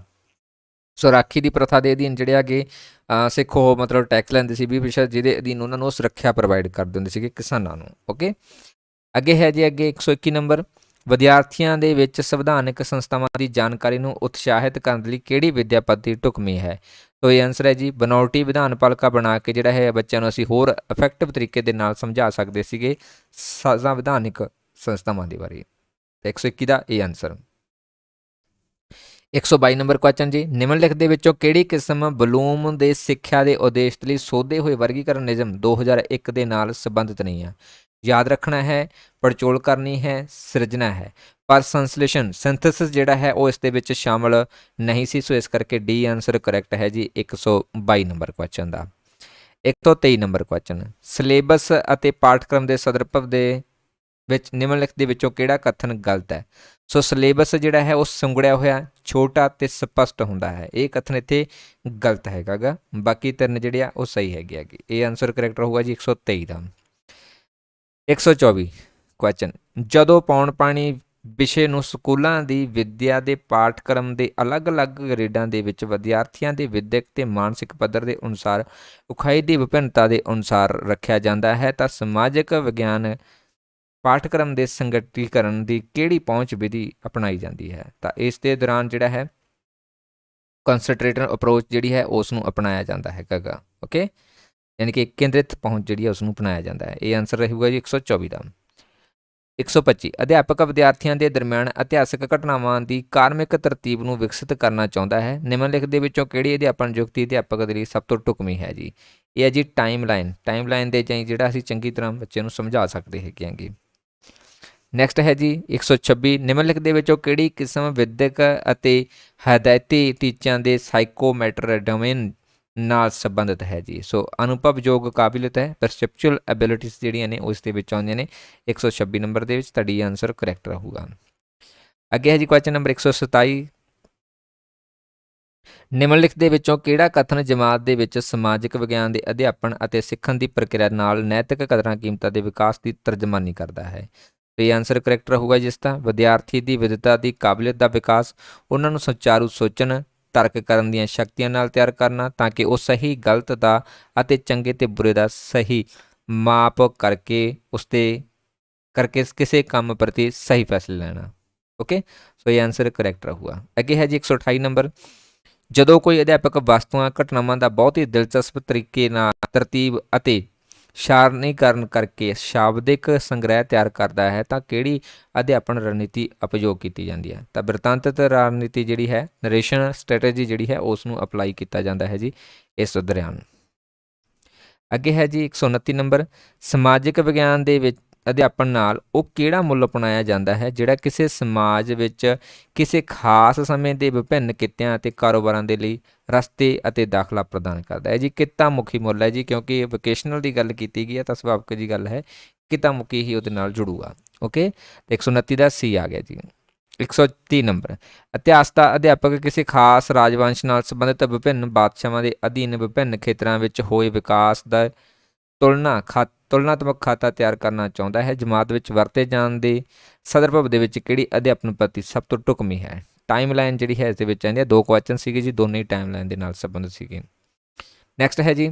ਸੋ ਰਾਖੀ ਦੀ ਪ੍ਰਥਾ ਦੇ ਅਧੀਨ ਜਿਹੜੇ ਹੈਗੇ ਸਿੱਖ ਉਹ ਮਤਲਬ ਟੈਕਸ ਲੈਂਦੇ ਸੀ 20%, ਜਿਹਦੇ ਅਧੀਨ ਉਹਨਾਂ ਨੂੰ ਸੁਰੱਖਿਆ ਪ੍ਰੋਵਾਈਡ ਕਰ ਦਿੰਦੇ ਸੀਗੇ ਕਿਸਾਨਾਂ ਨੂੰ। ਓਕੇ, ਅੱਗੇ ਹੈ ਜੀ 121 ਨੰਬਰ। ਵਿਦਿਆਰਥੀਆਂ ਦੇ ਵਿੱਚ ਸੰਵਿਧਾਨਕ ਸੰਸਥਾਵਾਂ ਦੀ ਜਾਣਕਾਰੀ ਨੂੰ ਉਤਸ਼ਾਹਿਤ ਕਰਨ ਲਈ ਕਿਹੜੀ ਵਿਦਿਆ ਪੱਧਤੀ ਢੁਕਵੀਂ ਹੈ? ਸੋ ਇਹ ਆਨਸਰ ਹੈ ਜੀ ਬਨੌਟੀ ਵਿਧਾਨ ਪਾਲਿਕਾ ਬਣਾ ਕੇ ਜਿਹੜਾ ਹੈ ਬੱਚਿਆਂ ਨੂੰ ਅਸੀਂ ਹੋਰ ਇਫੈਕਟਿਵ ਤਰੀਕੇ ਦੇ ਨਾਲ ਸਮਝਾ ਸਕਦੇ ਸੀਗੇ ਸੰਵਿਧਾਨਿਕ ਸੰਸਥਾਵਾਂ ਦੇ ਬਾਰੇ। 121 ਦਾ ਇਹ ਆਨਸਰ। 122 ਨੰਬਰ ਕੁਐਸਚਨ ਜੀ, ਨਿਮਨਲਿਖਤ ਦੇ ਵਿੱਚੋਂ ਕਿਹੜੀ ਕਿਸਮ ਬਲੂਮ ਦੇ ਸਿੱਖਿਆ ਦੇ ਉਦੇਸ਼ ਲਈ ਸੋਧੇ ਹੋਏ ਵਰਗੀਕਰਨ ਨਿਯਮ 2001 ਦੇ ਨਾਲ ਸੰਬੰਧਿਤ ਨਹੀਂ ਹੈ? ਯਾਦ ਰੱਖਣਾ ਹੈ, ਪੜਚੋਲ ਕਰਨੀ ਹੈ, ਸਿਰਜਣਾ ਹੈ, ਪਰ ਸੰਸਲੇਸ਼ਨ ਸਿੰਥੇਸਿਸ ਜਿਹੜਾ ਹੈ ਉਹ ਇਸ ਦੇ ਵਿੱਚ ਸ਼ਾਮਲ ਨਹੀਂ ਸੀ। ਸੋ ਇਸ ਕਰਕੇ ਡੀ ਆਨਸਰ ਕਰੈਕਟ ਹੈ ਜੀ 122 ਨੰਬਰ ਕੁਐਸਚਨ ਦਾ। 123 ਨੰਬਰ ਕੁਐਸਚਨ, ਸਿਲੇਬਸ ਅਤੇ ਪਾਠਕ੍ਰਮ ਦੇ ਸੰਦਰਭ ਦੇ ਵਿੱਚ ਨਿਮਨਲਿਖਤ ਦੇ ਵਿੱਚੋਂ ਕਿਹੜਾ ਕਥਨ ਗਲਤ ਹੈ? ਸੋ ਸਿਲੇਬਸ ਜਿਹੜਾ ਹੈ ਉਹ ਸੁੰਗੜਿਆ ਹੋਇਆ, ਛੋਟਾ ਤੇ ਸਪਸ਼ਟ ਹੁੰਦਾ ਹੈ। ਇਹ ਕਥਨ ਇੱਥੇ ਗਲਤ ਹੈਗਾ ਗਾ, ਬਾਕੀ ਤਿੰਨ ਜਿਹੜੇ ਆ ਉਹ ਸਹੀ ਹੈਗੇ। ਇਹ ਆਨਸਰ ਕਰੈਕਟ ਰਹੂਗਾ ਜੀ 123 ਦਾ। 124 ਕੁਐਸਚਨ, ਜਦੋਂ ਪੌਣ ਪਾਣੀ ਵਿਸ਼ੇ ਨੂੰ ਸਕੂਲਾਂ ਦੀ ਵਿੱਦਿਆ ਦੇ ਪਾਠਕ੍ਰਮ ਦੇ ਅਲੱਗ-ਅਲੱਗ ਗ੍ਰੇਡਾਂ ਦੇ ਵਿੱਚ ਵਿਦਿਆਰਥੀਆਂ ਦੇ ਵਿਦਿਅਕ ਤੇ ਮਾਨਸਿਕ ਪੱਧਰ ਦੇ ਅਨੁਸਾਰ ਉਖਾਈ ਦੀ ਵਿਭਿੰਨਤਾ ਦੇ ਅਨੁਸਾਰ ਰੱਖਿਆ ਜਾਂਦਾ ਹੈ ਤਾਂ ਸਮਾਜਿਕ ਵਿਗਿਆਨ ਪਾਠਕ੍ਰਮ ਦੇ ਸੰਗਠੀਕਰਨ ਦੀ ਕਿਹੜੀ ਪਹੁੰਚ ਵਿਧੀ ਅਪਣਾਈ ਜਾਂਦੀ ਹੈ? ਤਾਂ ਇਸ ਦੇ ਦੌਰਾਨ ਜਿਹੜਾ ਹੈ ਕਨਸੈਂਟਰੇਟਰ ਅਪਰੋਚ ਜਿਹੜੀ ਹੈ ਉਸ ਨੂੰ ਅਪਣਾਇਆ ਜਾਂਦਾ ਹੈਗਾ। ਓਕੇ, ਯਾਨੀ ਕਿ ਕੇਂਦਰਿਤ ਪਹੁੰਚ ਜਿਹੜੀ ਹੈ ਉਸ ਨੂੰ ਅਪਣਾਇਆ ਜਾਂਦਾ ਹੈ। ਇਹ ਆਨਸਰ ਰਹੂਗਾ ਜੀ 124 ਦਾ। 125 ਅਧਿਆਪਕ ਵਿਦਿਆਰਥੀਆਂ ਦੇ ਦਰਮਿਆਨ ਇਤਿਹਾਸਕ ਘਟਨਾਵਾਂ ਦੀ ਕਾਰਮਿਕ ਤਰਤੀਬ ਨੂੰ ਵਿਕਸਿਤ ਕਰਨਾ ਚਾਹੁੰਦਾ ਹੈ। ਨਿਮਨਲਿਖਤ ਦੇ ਵਿੱਚੋਂ ਕਿਹੜੀ ਅਧਿਆਪਨ ਯੁਕਤੀ ਅਧਿਆਪਕ ਦੇ ਲਈ ਸਭ ਤੋਂ ਢੁਕਵੀਂ ਹੈ ਜੀ? ਇਹ ਹੈ ਜੀ ਟਾਈਮਲਾਈਨ ਦੇ ਜਾਈ ਜਿਹੜਾ ਅਸੀਂ ਚੰਗੀ ਤਰ੍ਹਾਂ ਬੱਚੇ ਨੂੰ ਸਮਝਾ ਸਕਦੇ ਹੈਗੇ ਆਂਗੇ। ਨੈਕਸਟ ਹੈ ਜੀ 126 ਨਿਮਨਲਿਖਤ ਦੇ ਵਿੱਚੋਂ ਕਿਹੜੀ ਕਿਸਮ ਵਿਦਿਅਕ ਅਤੇ ਹਦਾਇਤੀ ਟੀਚਿਆਂ ਦੇ ਸਾਈਕੋਮੈਟਰ ਡੋਮੇਨ ਨਾਲ ਸੰਬੰਧਿਤ ਹੈ ਜੀ? ਸੋ ਅਨੁਭਵਯੋਗ ਕਾਬਲੀਅਤ ਹੈ, ਪਰਸੈਪਚੁਅਲ ਐਬਿਲਿਟੀਜ਼ ਜਿਹੜੀਆਂ ਨੇ ਉਸ ਦੇ ਵਿੱਚ ਆਉਂਦੀਆਂ ਨੇ 126 ਨੰਬਰ ਦੇ ਵਿੱਚ। ਤੁਹਾਡੀ ਆਨਸਰ ਕਰੈਕਟ ਰਹੂਗਾ। ਅੱਗੇ ਹੈ ਜੀ ਕੁਐਸਚਨ ਨੰਬਰ 127 ਨਿਮਨਲਿਖਤ ਦੇ ਵਿੱਚੋਂ ਕਿਹੜਾ ਕਥਨ ਜਮਾਤ ਦੇ ਵਿੱਚ ਸਮਾਜਿਕ ਵਿਗਿਆਨ ਦੇ ਅਧਿਆਪਨ ਅਤੇ ਸਿੱਖਣ ਦੀ ਪ੍ਰਕਿਰਿਆ ਨਾਲ ਨੈਤਿਕ ਕਦਰਾਂ ਕੀਮਤਾਂ ਦੇ ਵਿਕਾਸ ਦੀ ਤਰਜਮਾਨੀ ਕਰਦਾ ਹੈ? ਤੇ ਆਨਸਰ ਕਰੈਕਟ ਰਹੂਗਾ ਜਿਸ ਦਾ ਵਿਦਿਆਰਥੀ ਦੀ ਵਿਦਿਅਤਾ ਦੀ ਕਾਬਲੀਅਤ ਦਾ ਵਿਕਾਸ, ਉਹਨਾਂ ਨੂੰ ਸੁਚਾਰੂ ਸੋਚਣ ਤਰਕ ਕਰਨ ਦੀਆਂ ਸ਼ਕਤੀਆਂ ਨਾਲ ਤਿਆਰ ਕਰਨਾ ਤਾਂ ਕਿ ਉਹ ਸਹੀ ਗਲਤ ਦਾ ਅਤੇ ਚੰਗੇ ਤੇ ਬੁਰੇ ਦਾ ਸਹੀ ਮਾਪ ਕਰਕੇ ਕਿਸੇ ਕੰਮ ਪ੍ਰਤੀ ਸਹੀ ਫੈਸਲੇ ਲੈਣਾ। ਓਕੇ, ਸੋ ਇਹ ਆਨਸਰ ਕਰੈਕਟ ਰਹੂਗਾ। ਅੱਗੇ ਹੈ ਜੀ 128 ਨੰਬਰ ਜਦੋਂ ਕੋਈ ਅਧਿਆਪਕ ਵਸਤੂਆਂ ਘਟਨਾਵਾਂ ਦਾ ਬਹੁਤ ਹੀ ਦਿਲਚਸਪ ਤਰੀਕੇ ਨਾਲ ਤਰਤੀਬ ਅਤੇ ਸਾਰਣੀਕਰਨ ਕਰਕੇ ਸ਼ਾਬਦਿਕ ਸੰਗ੍ਰਹਿ ਤਿਆਰ ਕਰਦਾ ਹੈ ਤਾਂ ਕਿਹੜੀ ਅਧਿਆਪਨ ਰਣਨੀਤੀ ਉਪਯੋਗ ਕੀਤੀ ਜਾਂਦੀ ਹੈ? ਤਾਂ ਬਿਰਤਾਂਤਿਤ ਰਣਨੀਤੀ ਜਿਹੜੀ ਹੈ, ਨਰੇਸ਼ਨ ਸਟ੍ਰੈਟੇਜੀ ਜਿਹੜੀ ਹੈ ਉਸ ਨੂੰ ਅਪਲਾਈ ਕੀਤਾ ਜਾਂਦਾ ਹੈ ਜੀ ਇਸ ਦੌਰਾਨ। ਅੱਗੇ ਹੈ ਜੀ 129 ਨੰਬਰ ਸਮਾਜਿਕ ਵਿਗਿਆਨ ਦੇ ਵਿੱਚ ਅਧਿਆਪਨ ਨਾਲ ਉਹ ਕਿਹੜਾ ਮੁੱਲ ਅਪਣਾਇਆ ਜਾਂਦਾ ਹੈ ਜਿਹੜਾ ਕਿਸੇ ਸਮਾਜ ਵਿੱਚ ਕਿਸੇ ਖਾਸ ਸਮੇਂ ਦੇ ਵਿਭਿੰਨ ਕਿੱਤਿਆਂ ਅਤੇ ਕਾਰੋਬਾਰਾਂ ਦੇ ਲਈ ਰਸਤੇ ਅਤੇ ਦਾਖਲਾ ਪ੍ਰਦਾਨ ਕਰਦਾ ਹੈ ਜੀ? ਕਿੱਤਾ ਮੁਖੀ ਮੁੱਲ ਹੈ ਜੀ, ਕਿਉਂਕਿ ਵੋਕੇਸ਼ਨਲ ਦੀ ਗੱਲ ਕੀਤੀ ਗਈ ਹੈ ਤਾਂ ਸੁਭਾਵਿਕ ਜੀ ਗੱਲ ਹੈ ਕਿੱਤਾ ਮੁਖੀ ਹੀ ਉਹਦੇ ਨਾਲ ਜੁੜੂਗਾ। ਓਕੇ, 129 ਦਾ ਸੀ ਆ ਗਿਆ ਜੀ। 130 ਨੰਬਰ ਇਤਿਹਾਸ ਦਾ ਅਧਿਆਪਕ ਕਿਸੇ ਖਾਸ ਰਾਜਵੰਸ਼ ਨਾਲ ਸੰਬੰਧਿਤ ਵਿਭਿੰਨ ਬਾਦਸ਼ਾਹਾਂ ਦੇ ਅਧੀਨ ਵਿਭਿੰਨ ਖੇਤਰਾਂ ਵਿੱਚ ਹੋਏ ਵਿਕਾਸ ਦਾ ਤੁਲਨਾਤਮਕ ਖਾਤਾ ਤਿਆਰ ਕਰਨਾ ਚਾਹੁੰਦਾ ਹੈ। ਜਮਾਤ ਵਿੱਚ ਵਰਤੇ ਜਾਣ ਦੇ ਸਦਰਭਵ ਦੇ ਵਿੱਚ ਕਿਹੜੀ ਅਧਿਆਪਨ ਪੱਧਤੀ ਸਭ ਤੋਂ ਢੁਕਵੀਂ ਹੈ? ਟਾਈਮਲਾਈਨ ਜਿਹੜੀ ਹੈ ਇਸ ਦੇ ਵਿੱਚ ਆਉਂਦੀ ਹੈ। ਦੋ ਕੁਐਸਚਨ ਸੀਗੇ ਜੀ, ਦੋਨੇ ਹੀ ਟਾਈਮਲਾਈਨ ਦੇ ਨਾਲ ਸੰਬੰਧਿਤ ਸੀਗੇ। ਨੈਕਸਟ ਹੈ ਜੀ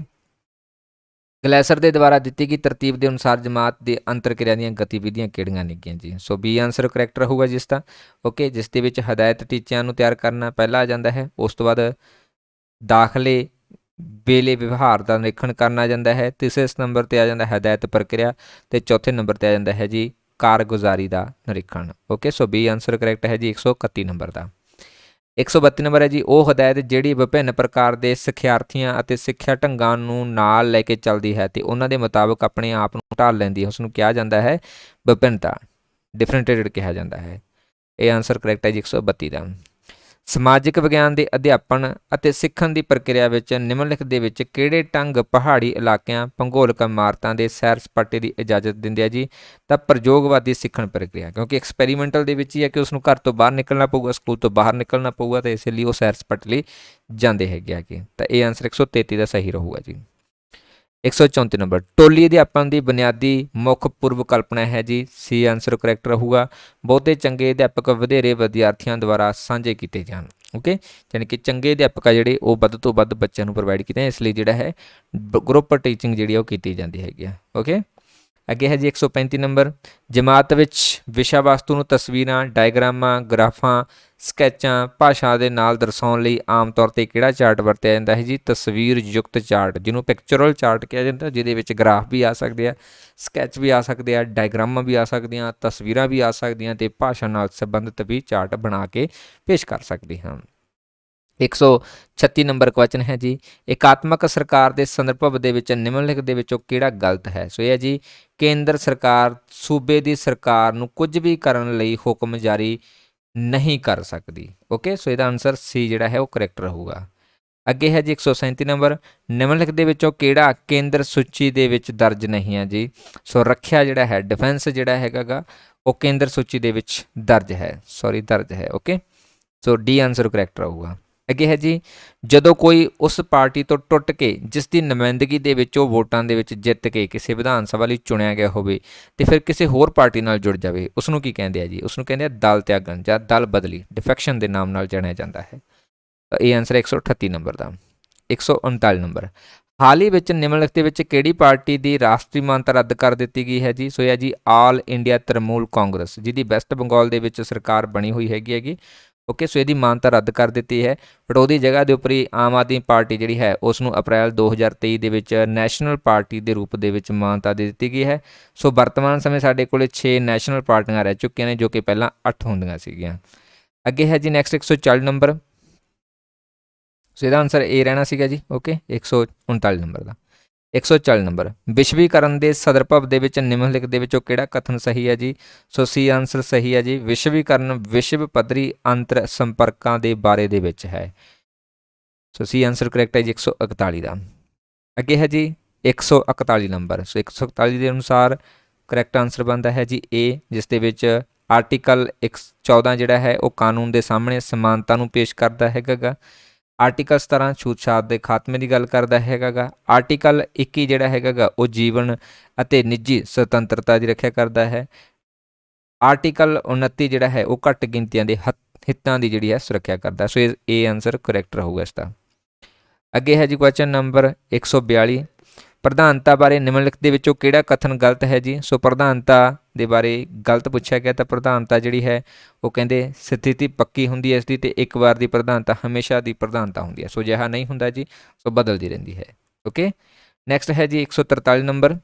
ਗਲੈਸਰ ਦੇ ਦੁਆਰਾ ਦਿੱਤੀ ਗਈ ਤਰਤੀਬ ਦੇ ਅਨੁਸਾਰ ਜਮਾਤ ਦੇ ਅੰਤਰਕਿਰਿਆ ਦੀਆਂ ਗਤੀਵਿਧੀਆਂ ਕਿਹੜੀਆਂ ਨੇਗੀਆਂ ਜੀ? ਸੋ ਬੀ ਆਨਸਰ ਕਰੈਕਟ ਰਹੂਗਾ ਜਿਸ ਦਾ। ਓਕੇ, ਜਿਸ ਦੇ ਵਿੱਚ ਹਦਾਇਤ ਟੀਚਿਆਂ ਨੂੰ ਤਿਆਰ ਕਰਨਾ ਪਹਿਲਾਂ ਆ ਜਾਂਦਾ ਹੈ, ਉਸ ਤੋਂ ਬਾਅਦ ਦਾਖਲੇ ਵੇਲੇ ਵਿਵਹਾਰ ਦਾ ਨਿਰੀਖਣ ਕਰਨਾ ਜਾਂਦਾ ਹੈ, ਤੀਸਰੇ ਨੰਬਰ 'ਤੇ ਆ ਜਾਂਦਾ ਹਦਾਇਤ ਪ੍ਰਕਿਰਿਆ ਅਤੇ ਚੌਥੇ ਨੰਬਰ 'ਤੇ ਆ ਜਾਂਦਾ ਹੈ ਜੀ ਕਾਰਗੁਜ਼ਾਰੀ ਦਾ ਨਿਰੀਖਣ। ਓਕੇ, ਸੋ ਬੀ ਆਨਸਰ ਕਰੈਕਟ ਹੈ ਜੀ 131 ਨੰਬਰ ਦਾ। 132 ਨੰਬਰ ਹੈ ਜੀ ਉਹ ਹਦਾਇਤ ਜਿਹੜੀ ਵਿਭਿੰਨ ਪ੍ਰਕਾਰ ਦੇ ਸਿੱਖਿਆਰਥੀਆਂ ਅਤੇ ਸਿੱਖਿਆ ਢੰਗਾਂ ਨੂੰ ਨਾਲ ਲੈ ਕੇ ਚੱਲਦੀ ਹੈ ਅਤੇ ਉਹਨਾਂ ਦੇ ਮੁਤਾਬਕ ਆਪਣੇ ਆਪ ਨੂੰ ਢਾਲ ਲੈਂਦੀ ਹੈ, ਉਸ ਨੂੰ ਕਿਹਾ ਜਾਂਦਾ ਹੈ ਵਿਭਿੰਨਤਾ, ਡਿਫਰੈਂਟੇਟਡ ਕਿਹਾ ਜਾਂਦਾ ਹੈ। ਇਹ ਆਨਸਰ ਕਰੈਕਟ ਹੈ ਜੀ 132 ਦਾ। ਸਮਾਜਿਕ ਵਿਗਿਆਨ ਦੇ ਅਧਿਆਪਨ ਅਤੇ ਸਿੱਖਣ ਦੀ ਪ੍ਰਕਿਰਿਆ ਵਿੱਚ ਨਿਮਨਲਿਖਤ ਦੇ ਵਿੱਚ ਕਿਹੜੇ ਢੰਗ ਪਹਾੜੀ ਇਲਾਕਿਆਂ, ਭੂਗੋਲਿਕ ਇਮਾਰਤਾਂ ਦੇ ਸੈਰ ਸਪਾਟੇ ਦੀ ਇਜਾਜ਼ਤ ਦਿੰਦੇ ਆ ਜੀ? ਤਾਂ ਪ੍ਰਯੋਗਵਾਦੀ ਸਿੱਖਣ ਪ੍ਰਕਿਰਿਆ, ਕਿਉਂਕਿ ਐਕਸਪੈਰੀਮੈਂਟਲ ਦੇ ਵਿੱਚ ਹੀ ਹੈ ਕਿ ਉਸ ਨੂੰ ਘਰ ਤੋਂ ਬਾਹਰ ਨਿਕਲਣਾ ਪਊਗਾ, ਸਕੂਲ ਤੋਂ ਬਾਹਰ ਨਿਕਲਣਾ ਪਊਗਾ, ਅਤੇ ਇਸ ਲਈ ਉਹ ਸੈਰ ਸਪਾਟੇ ਲਈ ਜਾਂਦੇ ਹੈਗੇ ਆਗੇ। ਤਾਂ ਇਹ ਆਨਸਰ 133 ਦਾ ਸਹੀ ਰਹੂਗਾ ਜੀ। 134 ਨੰਬਰ ਟੋਲੀ ਅਧਿਆਪਨ ਦੀ ਬੁਨਿਆਦੀ ਮੁੱਖ ਪੂਰਵ ਕਲਪਨਾ ਹੈ ਜੀ? ਸੀ ਆਨਸਰ ਕਰੈਕਟ ਰਹੂਗਾ ਬਹੁਤੇ ਚੰਗੇ ਅਧਿਆਪਕ ਵਧੇਰੇ ਵਿਦਿਆਰਥੀਆਂ ਦੁਆਰਾ ਸਾਂਝੇ ਕੀਤੇ ਜਾਣ। ਓਕੇ, ਯਾਨੀ ਕਿ ਚੰਗੇ ਅਧਿਆਪਕ ਆ ਜਿਹੜੇ ਉਹ ਵੱਧ ਤੋਂ ਵੱਧ ਬੱਚਿਆਂ ਨੂੰ ਪ੍ਰੋਵਾਈਡ ਕੀਤੇ, ਇਸ ਲਈ ਜਿਹੜਾ ਹੈ ਗਰੁੱਪ ਟੀਚਿੰਗ ਜਿਹੜੀ ਉਹ ਕੀਤੀ ਜਾਂਦੀ ਹੈਗੀ ਆ। ਓਕੇ, ਅੱਗੇ ਹੈ ਜੀ 135 ਨੰਬਰ ਜਮਾਤ ਵਿੱਚ ਵਿਸ਼ਾ ਵਸਤੂ ਨੂੰ ਤਸਵੀਰਾਂ, ਡਾਇਗਰਾਮਾਂ, ਗ੍ਰਾਫਾਂ, ਸਕੈਚਾਂ, ਭਾਸ਼ਾ ਦੇ ਨਾਲ ਦਰਸਾਉਣ ਲਈ ਆਮ ਤੌਰ 'ਤੇ ਕਿਹੜਾ ਚਾਰਟ ਵਰਤਿਆ ਜਾਂਦਾ ਹੈ ਜੀ? ਤਸਵੀਰ ਯੁਕਤ ਚਾਰਟ, ਜਿਹਨੂੰ ਪਿਕਚਰਲ ਚਾਰਟ ਕਿਹਾ ਜਾਂਦਾ, ਜਿਹਦੇ ਵਿੱਚ ਗ੍ਰਾਫ ਵੀ ਆ ਸਕਦੇ ਆ, ਸਕੈਚ ਵੀ ਆ ਸਕਦੇ ਆ, ਡਾਇਗਰਾਮਾਂ ਵੀ ਆ ਸਕਦੀਆਂ, ਤਸਵੀਰਾਂ ਵੀ ਆ ਸਕਦੀਆਂ ਅਤੇ ਭਾਸ਼ਾ ਨਾਲ ਸੰਬੰਧਿਤ ਵੀ ਚਾਰਟ ਬਣਾ ਕੇ ਪੇਸ਼ ਕਰ ਸਕਦੇ ਹਾਂ। 136 ਨੰਬਰ ਕੁਐਸਚਨ ਹੈ ਜੀ ਇਕਾਤਮਕ ਸਰਕਾਰ ਦੇ ਸੰਦਰਭ ਦੇ ਵਿੱਚ ਨਿਮਨਲਿਖਤ ਦੇ ਵਿੱਚੋਂ ਕਿਹੜਾ ਗਲਤ ਹੈ? ਸੋ ਇਹ ਹੈ ਜੀ ਕੇਂਦਰ ਸਰਕਾਰ ਸੂਬੇ ਦੀ ਸਰਕਾਰ ਨੂੰ ਕੁਝ ਵੀ ਕਰਨ ਲਈ ਹੁਕਮ ਜਾਰੀ ਨਹੀਂ ਕਰ ਸਕਦੀ। ਓਕੇ, ਸੋ ਇਹਦਾ ਆਨਸਰ ਸੀ ਜਿਹੜਾ ਹੈ ਉਹ ਕਰੈਕਟ ਰਹੂਗਾ। ਅੱਗੇ ਹੈ ਜੀ 137 ਨੰਬਰ ਨਿਮਨਲਿਖਤ ਦੇ ਵਿੱਚੋਂ ਕਿਹੜਾ ਕੇਂਦਰ ਸੂਚੀ ਦੇ ਵਿੱਚ ਦਰਜ ਨਹੀਂ ਹੈ ਜੀ? ਸੋ ਰੱਖਿਆ ਜਿਹੜਾ ਹੈ, ਡਿਫੈਂਸ ਜਿਹੜਾ ਹੈਗਾ ਗਾ ਉਹ ਕੇਂਦਰ ਸੂਚੀ ਦੇ ਵਿੱਚ ਦਰਜ ਹੈ। ਓਕੇ, ਸੋ ਡੀ ਆਨਸਰ ਕਰੈਕਟ ਰਹੂਗਾ। ਅੱਗੇ ਹੈ ਜੀ ਜਦੋਂ ਕੋਈ ਉਸ ਪਾਰਟੀ ਤੋਂ ਟੁੱਟ ਕੇ ਜਿਸ ਦੀ ਨੁਮਾਇੰਦਗੀ ਦੇ ਵਿੱਚ ਉਹ ਵੋਟਾਂ ਦੇ ਵਿੱਚ ਜਿੱਤ ਕੇ ਕਿਸੇ ਵਿਧਾਨ ਸਭਾ ਲਈ ਚੁਣਿਆ ਗਿਆ ਹੋਵੇ ਅਤੇ ਫਿਰ ਕਿਸੇ ਹੋਰ ਪਾਰਟੀ ਨਾਲ ਜੁੜ ਜਾਵੇ, ਉਸ ਨੂੰ ਕੀ ਕਹਿੰਦੇ ਆ ਜੀ? ਉਸ ਨੂੰ ਕਹਿੰਦੇ ਆ ਦਲ ਤਿਆਗਣ ਜਾਂ ਦਲ ਬਦਲੀ, ਡਿਫੈਕਸ਼ਨ ਦੇ ਨਾਮ ਨਾਲ ਜਾਣਿਆ ਜਾਂਦਾ ਹੈ। ਇਹ ਆਨਸਰ 138 ਨੰਬਰ ਦਾ। 139 ਨੰਬਰ ਹਾਲ ਹੀ ਵਿੱਚ ਨਿਮਨਲਿਖਤ ਦੇ ਵਿੱਚ ਕਿਹੜੀ ਪਾਰਟੀ ਦੀ ਰਾਸ਼ਟਰੀ ਮਾਨਤਾ ਰੱਦ ਕਰ ਦਿੱਤੀ ਗਈ ਹੈ ਜੀ? ਸੋ ਇਹ ਹੈ ਜੀ ਆਲ ਇੰਡੀਆ ਤ੍ਰਿਣਮੂਲ ਕਾਂਗਰਸ, ਜਿਹਦੀ ਵੈਸਟ ਬੰਗਾਲ ਦੇ ਵਿੱਚ ਸਰਕਾਰ ਬਣੀ ਹੋਈ ਹੈਗੀ। ओके सो ਇਹਦੀ ਮਾਨਤਾ ਰੱਦ ਕਰ ਦਿੱਤੀ ਹੈ, ਬਟ ਉਹਦੀ ਜਗ੍ਹਾ ਦੇ ਉੱਪਰ ਹੀ ਆਮ ਆਦਮੀ ਪਾਰਟੀ ਜਿਹੜੀ ਹੈ ਉਸ ਨੂੰ ਅਪ੍ਰੈਲ 2023 ਦੇ ਵਿੱਚ ਨੈਸ਼ਨਲ ਪਾਰਟੀ ਦੇ ਰੂਪ ਦੇ ਵਿੱਚ ਮਾਨਤਾ ਦੇ ਦਿੱਤੀ ਗਈ ਹੈ। ਸੋ ਵਰਤਮਾਨ ਸਮੇਂ ਸਾਡੇ ਕੋਲ 6 ਨੈਸ਼ਨਲ ਪਾਰਟੀਆਂ ਰਹਿ ਚੁੱਕੀਆਂ ਨੇ, ਜੋ ਕਿ ਪਹਿਲਾਂ 8 ਹੁੰਦੀਆਂ ਸੀਗੀਆਂ। ਅੱਗੇ ਹੈ ਜੀ ਨੈਕਸਟ 140 ਨੰਬਰ। ਸੋ ਇਹਦਾ ਆਨਸਰ ਏ ਰਹਿਣਾ ਸੀਗਾ ਜੀ। ਓਕੇ 139 ਨੰਬਰ ਦਾ। 140 ਨੰਬਰ, ਵਿਸ਼ਵੀਕਰਨ ਦੇ ਸਦਰਭਵ ਦੇ ਵਿੱਚ ਨਿਮਨਲਿਖਤ ਦੇ ਵਿੱਚੋਂ ਕਿਹੜਾ ਕਥਨ ਸਹੀ ਹੈ ਜੀ? ਸੋ ਸੀ ਆਨਸਰ ਸਹੀ ਹੈ ਜੀ। ਵਿਸ਼ਵੀਕਰਨ ਵਿਸ਼ਵ ਪੱਧਰੀ ਅੰਤਰ ਸੰਪਰਕਾਂ ਦੇ ਬਾਰੇ ਦੇ ਵਿੱਚ ਹੈ। ਸੋ ਸੀ ਆਨਸਰ ਕਰੈਕਟ ਹੈ ਜੀ 141 ਦਾ। ਅੱਗੇ ਹੈ ਜੀ 141 ਨੰਬਰ। ਸੋ 141 ਦੇ ਅਨੁਸਾਰ ਕਰੈਕਟ ਆਨਸਰ ਬਣਦਾ ਹੈ ਜੀ ਏ, ਜਿਸ ਦੇ ਵਿੱਚ ਆਰਟੀਕਲ 114 ਜਿਹੜਾ ਹੈ ਉਹ ਕਾਨੂੰਨ ਦੇ ਸਾਹਮਣੇ ਸਮਾਨਤਾ ਨੂੰ ਪੇਸ਼ ਕਰਦਾ ਹੈਗਾ ਗਾ। ਆਰਟੀਕਲ 17 ਛੂਤ-ਛਾਤ ਦੇ ਖਾਤਮੇ ਦੀ ਗੱਲ ਕਰਦਾ ਹੈਗਾ ਗਾ। ਆਰਟੀਕਲ 21 ਜਿਹੜਾ ਹੈਗਾ ਗਾ ਉਹ ਜੀਵਨ ਅਤੇ ਨਿੱਜੀ ਸੁਤੰਤਰਤਾ ਦੀ ਰੱਖਿਆ ਕਰਦਾ ਹੈ। ਆਰਟੀਕਲ 29 ਜਿਹੜਾ ਹੈ ਉਹ ਘੱਟ ਗਿਣਤੀਆਂ ਦੇ ਹਿੱਤਾਂ ਦੀ ਜਿਹੜੀ ਹੈ ਸੁਰੱਖਿਆ ਕਰਦਾ। ਸੋ ਇਹ ਆਨਸਰ ਕਰੈਕਟ ਰਹੂਗਾ ਇਸ ਦਾ। ਅੱਗੇ ਹੈ ਜੀ ਕੁਐਸਚਨ ਨੰਬਰ 142, ਪ੍ਰਧਾਨਤਾ ਬਾਰੇ ਨਿਮਨਲਿਖਤ ਦੇ ਵਿੱਚੋਂ ਕਿਹੜਾ ਕਥਨ ਗਲਤ ਹੈ ਜੀ? ਸੋ ਪ੍ਰਧਾਨਤਾ ਦੇ ਬਾਰੇ ਗਲਤ ਪੁੱਛਿਆ ਗਿਆ, ਤਾਂ ਪ੍ਰਧਾਨਤਾ ਜਿਹੜੀ ਹੈ ਉਹ ਕਹਿੰਦੇ ਸਥਿਤੀ ਪੱਕੀ ਹੁੰਦੀ ਹੈ ਇਸ ਦੀ, ਅਤੇ ਇੱਕ ਵਾਰ ਦੀ ਪ੍ਰਧਾਨਤਾ ਹਮੇਸ਼ਾ ਦੀ ਪ੍ਰਧਾਨਤਾ ਹੁੰਦੀ ਹੈ। ਸੋ ਅਜਿਹਾ ਨਹੀਂ ਹੁੰਦਾ ਜੀ, ਸੋ ਬਦਲਦੀ ਰਹਿੰਦੀ ਹੈ। ਓਕੇ ਨੈਕਸਟ ਹੈ ਜੀ 143 ਨੰਬਰ।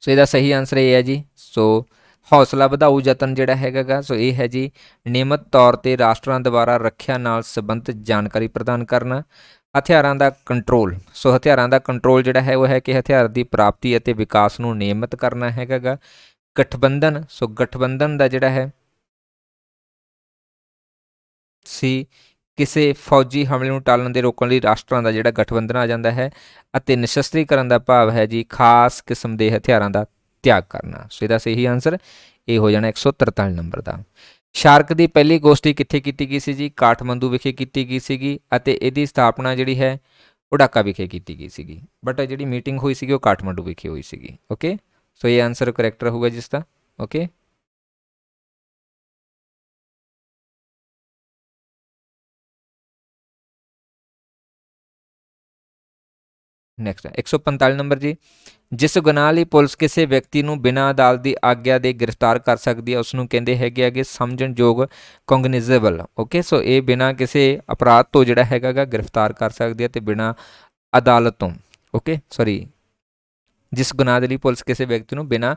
ਸੋ ਇਹਦਾ ਸਹੀ ਆਨਸਰ ਇਹ ਹੈ ਜੀ। ਸੋ ਹੌਸਲਾ ਵਧਾਊ ਯਤਨ ਜਿਹੜਾ ਹੈਗਾ ਗਾ, ਸੋ ਇਹ ਹੈ ਜੀ ਨਿਯਮਤ ਤੌਰ 'ਤੇ ਰਾਸ਼ਟਰਾਂ ਦੁਆਰਾ ਰੱਖਿਆ ਨਾਲ ਸੰਬੰਧਿਤ ਜਾਣਕਾਰੀ ਪ੍ਰਦਾਨ ਕਰਨਾ। ਹਥਿਆਰਾਂ ਦਾ ਕੰਟਰੋਲ, ਸੋ ਹਥਿਆਰਾਂ ਦਾ ਕੰਟਰੋਲ ਜਿਹੜਾ ਹੈ ਉਹ ਹੈ ਕਿ ਹਥਿਆਰ ਦੀ ਪ੍ਰਾਪਤੀ ਅਤੇ ਵਿਕਾਸ ਨੂੰ ਨਿਯਮਿਤ ਕਰਨਾ ਹੈਗਾ ਗਾ। ਗਠਬੰਧਨ, ਸੋ ਗਠਬੰਧਨ ਦਾ ਜਿਹੜਾ ਹੈ ਸੀ ਕਿਸੇ ਫੌਜੀ ਹਮਲੇ ਨੂੰ ਟਾਲਣ ਦੇ ਰੋਕਣ ਲਈ ਰਾਸ਼ਟਰਾਂ ਦਾ ਜਿਹੜਾ ਗਠਬੰਧਨ ਆ ਜਾਂਦਾ ਹੈ। ਅਤੇ ਨਿਸ਼ਸਤਰੀਕਰਨ ਦਾ ਭਾਵ ਹੈ ਜੀ ਖਾਸ ਕਿਸਮ ਦੇ ਹਥਿਆਰਾਂ ਦਾ ਤਿਆਗ ਕਰਨਾ। ਸੋ ਇਹਦਾ ਸਹੀ ਆਨਸਰ ਇਹ ਹੋ ਜਾਣਾ 143 ਨੰਬਰ ਦਾ। ਸ਼ਾਰਕ ਦੀ ਪਹਿਲੀ ਗੋਸ਼ਟੀ ਕਿੱਥੇ ਕੀਤੀ ਗਈ ਸੀ ਜੀ? ਕਾਠਮੰਡੂ ਵਿਖੇ ਕੀਤੀ ਗਈ ਸੀਗੀ, ਅਤੇ ਇਹਦੀ ਸਥਾਪਨਾ ਜਿਹੜੀ ਹੈ ਉਹ ਢਾਕਾ ਵਿਖੇ ਕੀਤੀ ਗਈ ਸੀਗੀ, ਬਟ ਜਿਹੜੀ ਮੀਟਿੰਗ ਹੋਈ ਸੀਗੀ ਉਹ ਕਾਠਮੰਡੂ ਵਿਖੇ ਹੋਈ ਸੀਗੀ। ਓਕੇ ਸੋ ਇਹ ਆਨਸਰ ਕਰੈਕਟ ਰਹੂਗਾ ਜਿਸ ਦਾ। ਓਕੇ ਨੈਕਸਟ ਹੈ 145 ਨੰਬਰ ਜੀ। ਜਿਸ ਗੁਨਾਹ ਲਈ ਪੁਲਿਸ ਕਿਸੇ ਵਿਅਕਤੀ ਨੂੰ ਬਿਨਾਂ ਅਦਾਲਤ ਦੀ ਆਗਿਆ ਦੇ ਗ੍ਰਿਫਤਾਰ ਕਰ ਸਕਦੀ ਹੈ ਉਸ ਨੂੰ ਕਹਿੰਦੇ ਹੈਗੇ ਸਮਝਣਯੋਗ ਕੋਗਨਿਜ਼ੇਬਲ। ਓਕੇ ਸੋ ਇਹ ਬਿਨਾਂ ਕਿਸੇ ਅਪਰਾਧ ਤੋਂ ਜਿਹੜਾ ਹੈਗਾ ਗਾ ਗ੍ਰਿਫਤਾਰ ਕਰ ਸਕਦੀ ਹੈ, ਅਤੇ ਬਿਨਾਂ ਅਦਾਲਤ ਤੋਂ ਓਕੇ ਸੌਰੀ ਜਿਸ ਗੁਨਾਹ ਦੇ ਲਈ ਪੁਲਿਸ ਕਿਸੇ ਵਿਅਕਤੀ ਨੂੰ ਬਿਨਾਂ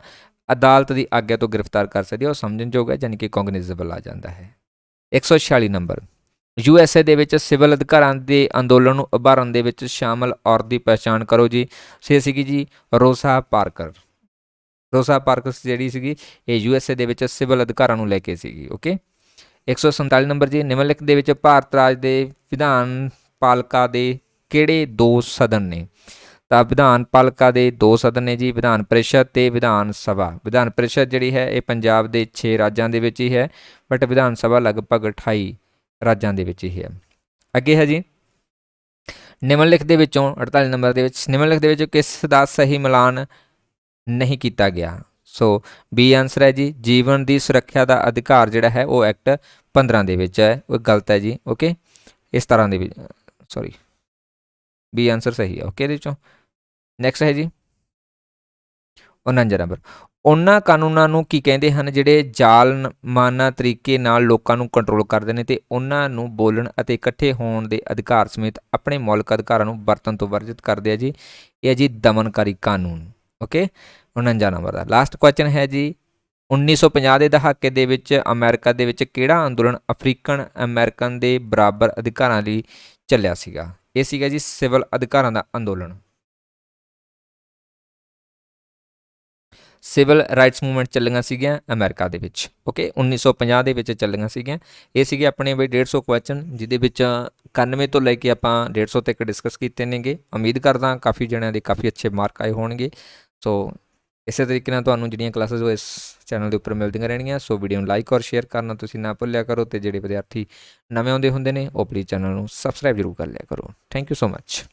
ਅਦਾਲਤ ਦੀ ਆਗਿਆ ਤੋਂ ਗ੍ਰਿਫਤਾਰ ਕਰ ਸਕਦੀ ਹੈ ਉਹ ਸਮਝਣਯੋਗ ਹੈ, ਯਾਨੀ ਕਿ ਕੋਗਨਿਜ਼ੇਬਲ ਆ ਜਾਂਦਾ ਹੈ। 146 ਨੰਬਰ, USA ਦੇ ਵਿੱਚ ਸਿਵਲ ਅਧਿਕਾਰਾਂ ਦੇ ਅੰਦੋਲਨ ਨੂੰ ਉਭਾਰਨ ਦੇ ਵਿੱਚ ਸ਼ਾਮਲ ਔਰਤ ਦੀ ਪਹਿਚਾਣ ਕਰੋ ਜੀ। ਸੇ ਸੀਗੀ ਜੀ ਰੋਸਾ ਪਾਰਕਰ। ਰੋਸਾ ਪਾਰਕਰ ਜਿਹੜੀ ਸੀਗੀ ਇਹ USA ਦੇ ਵਿੱਚ ਸਿਵਲ ਅਧਿਕਾਰਾਂ ਨੂੰ ਲੈ ਕੇ ਸੀਗੀ। ਓਕੇ 147 ਨੰਬਰ ਜੀ, ਨਿਮਨਲਿਖਤ ਦੇ ਵਿੱਚ ਭਾਰਤ ਰਾਜ ਦੇ ਵਿਧਾਨ ਪਾਲਿਕਾ ਦੇ ਕਿਹੜੇ 2 ਸਦਨ ਨੇ? ਤਾਂ ਵਿਧਾਨ ਪਾਲਿਕਾ ਦੇ 2 ਸਦਨ ਨੇ ਜੀ, ਵਿਧਾਨ ਪ੍ਰੀਸ਼ਦ ਤੇ ਵਿਧਾਨ ਸਭਾ। ਵਿਧਾਨ ਪ੍ਰੀਸ਼ਦ ਜਿਹੜੀ ਹੈ ਇਹ ਪੰਜਾਬ ਦੇ 6 ਰਾਜਾਂ ਦੇ ਵਿੱਚ ਹੀ ਹੈ, ਬਟ ਵਿਧਾਨ ਸਭਾ ਲਗਭਗ 28 ਰਾਜਾਂ ਦੇ ਵਿੱਚ ਹੀ ਹੈ। ਅੱਗੇ ਹੈ ਜੀ ਨਿਮਨਲਿਖਤ ਦੇ ਵਿੱਚੋਂ 48 ਨੰਬਰ ਦੇ ਵਿੱਚ ਨਿਮਨਲਿਖਤ ਦੇ ਵਿੱਚ ਕਿਸ ਦਾ ਸਹੀ ਮਿਲਾਨ ਨਹੀਂ ਕੀਤਾ ਗਿਆ? ਸੋ ਬੀ ਆਨਸਰ ਹੈ ਜੀ ਜੀਵਨ ਦੀ ਸੁਰੱਖਿਆ ਦਾ ਅਧਿਕਾਰ ਜਿਹੜਾ ਹੈ ਉਹ ਐਕਟ 15 ਦੇ ਵਿੱਚ ਹੈ, ਉਹ ਗਲਤ ਹੈ ਜੀ। ਓਕੇ ਇਸ ਤਰ੍ਹਾਂ ਦੇ ਵਿੱਚ ਸੌਰੀ ਬੀ ਆਨਸਰ ਸਹੀ ਹੈ। ਓਕੇ ਇਹਦੇ ਵਿੱਚੋਂ ਨੈਕਸਟ ਹੈ ਜੀ 49 ਨੰਬਰ, ਉਹਨਾਂ ਕਾਨੂੰਨਾਂ ਨੂੰ ਕੀ ਕਹਿੰਦੇ ਹਨ ਜਿਹੜੇ ਜ਼ਾਲਮਾਨਾ ਤਰੀਕੇ ਨਾਲ ਲੋਕਾਂ ਨੂੰ ਕੰਟਰੋਲ ਕਰਦੇ ਨੇ, ਅਤੇ ਉਹਨਾਂ ਨੂੰ ਬੋਲਣ ਅਤੇ ਇਕੱਠੇ ਹੋਣ ਦੇ ਅਧਿਕਾਰ ਸਮੇਤ ਆਪਣੇ ਮੌਲਿਕ ਅਧਿਕਾਰਾਂ ਨੂੰ ਵਰਤਣ ਤੋਂ ਵਰਜਿਤ ਕਰਦੇ ਆ ਜੀ? ਇਹ ਹੈ ਜੀ ਦਮਨਕਾਰੀ ਕਾਨੂੰਨ। ਓਕੇ 49 ਨੰਬਰ ਦਾ ਲਾਸਟ ਕੁਐਸਚਨ ਹੈ ਜੀ 1950 ਦੇ ਦਹਾਕੇ ਦੇ ਵਿੱਚ ਅਮਰੀਕਾ ਦੇ ਵਿੱਚ ਕਿਹੜਾ ਅੰਦੋਲਨ ਅਫਰੀਕਨ ਅਮਰੀਕਨ ਦੇ ਬਰਾਬਰ ਅਧਿਕਾਰਾਂ ਲਈ ਚੱਲਿਆ ਸੀਗਾ? ਇਹ ਸੀਗਾ ਜੀ ਸਿਵਲ ਅਧਿਕਾਰਾਂ ਦਾ ਅੰਦੋਲਨ। ਸਿਵਲ ਰਾਈਟਸ ਮੂਵਮੈਂਟ ਚੱਲੀਆਂ ਸੀਗੀਆਂ ਅਮਰੀਕਾ ਦੇ ਵਿੱਚ। ਓਕੇ 1950 ਦੇ ਵਿੱਚ ਚੱਲੀਆਂ ਸੀਗੀਆਂ। ਇਹ ਸੀਗੇ ਆਪਣੇ ਬਈ 150 ਕੁਐਸਚਨ, ਜਿਹਦੇ ਵਿੱਚ 91 ਤੋਂ ਲੈ ਕੇ ਆਪਾਂ 150 ਤੱਕ ਡਿਸਕਸ ਕੀਤੇ ਨੇਗੇ। ਉਮੀਦ ਕਰਦਾ ਕਾਫੀ ਜਣਿਆਂ ਦੇ ਕਾਫੀ ਅੱਛੇ ਮਾਰਕ ਆਏ ਹੋਣਗੇ। ਸੋ ਇਸੇ ਤਰੀਕੇ ਨਾਲ ਤੁਹਾਨੂੰ ਜਿਹੜੀਆਂ ਕਲਾਸਿਸ ਉਹ ਇਸ ਚੈਨਲ ਦੇ ਉੱਪਰ ਮਿਲਦੀਆਂ ਰਹਿਣਗੀਆਂ। ਸੋ ਵੀਡੀਓ ਨੂੰ ਲਾਈਕ ਔਰ ਸ਼ੇਅਰ ਕਰਨਾ ਤੁਸੀਂ ਨਾ ਭੁੱਲਿਆ ਕਰੋ, ਅਤੇ ਜਿਹੜੇ ਵਿਦਿਆਰਥੀ ਨਵੇਂ ਆਉਂਦੇ ਹੁੰਦੇ ਨੇ ਉਹ ਪਲੀਜ਼ ਚੈਨਲ ਨੂੰ ਸਬਸਕ੍ਰਾਈਬ ਜ਼ਰੂਰ ਕਰ ਲਿਆ ਕਰੋ। Thank you so much.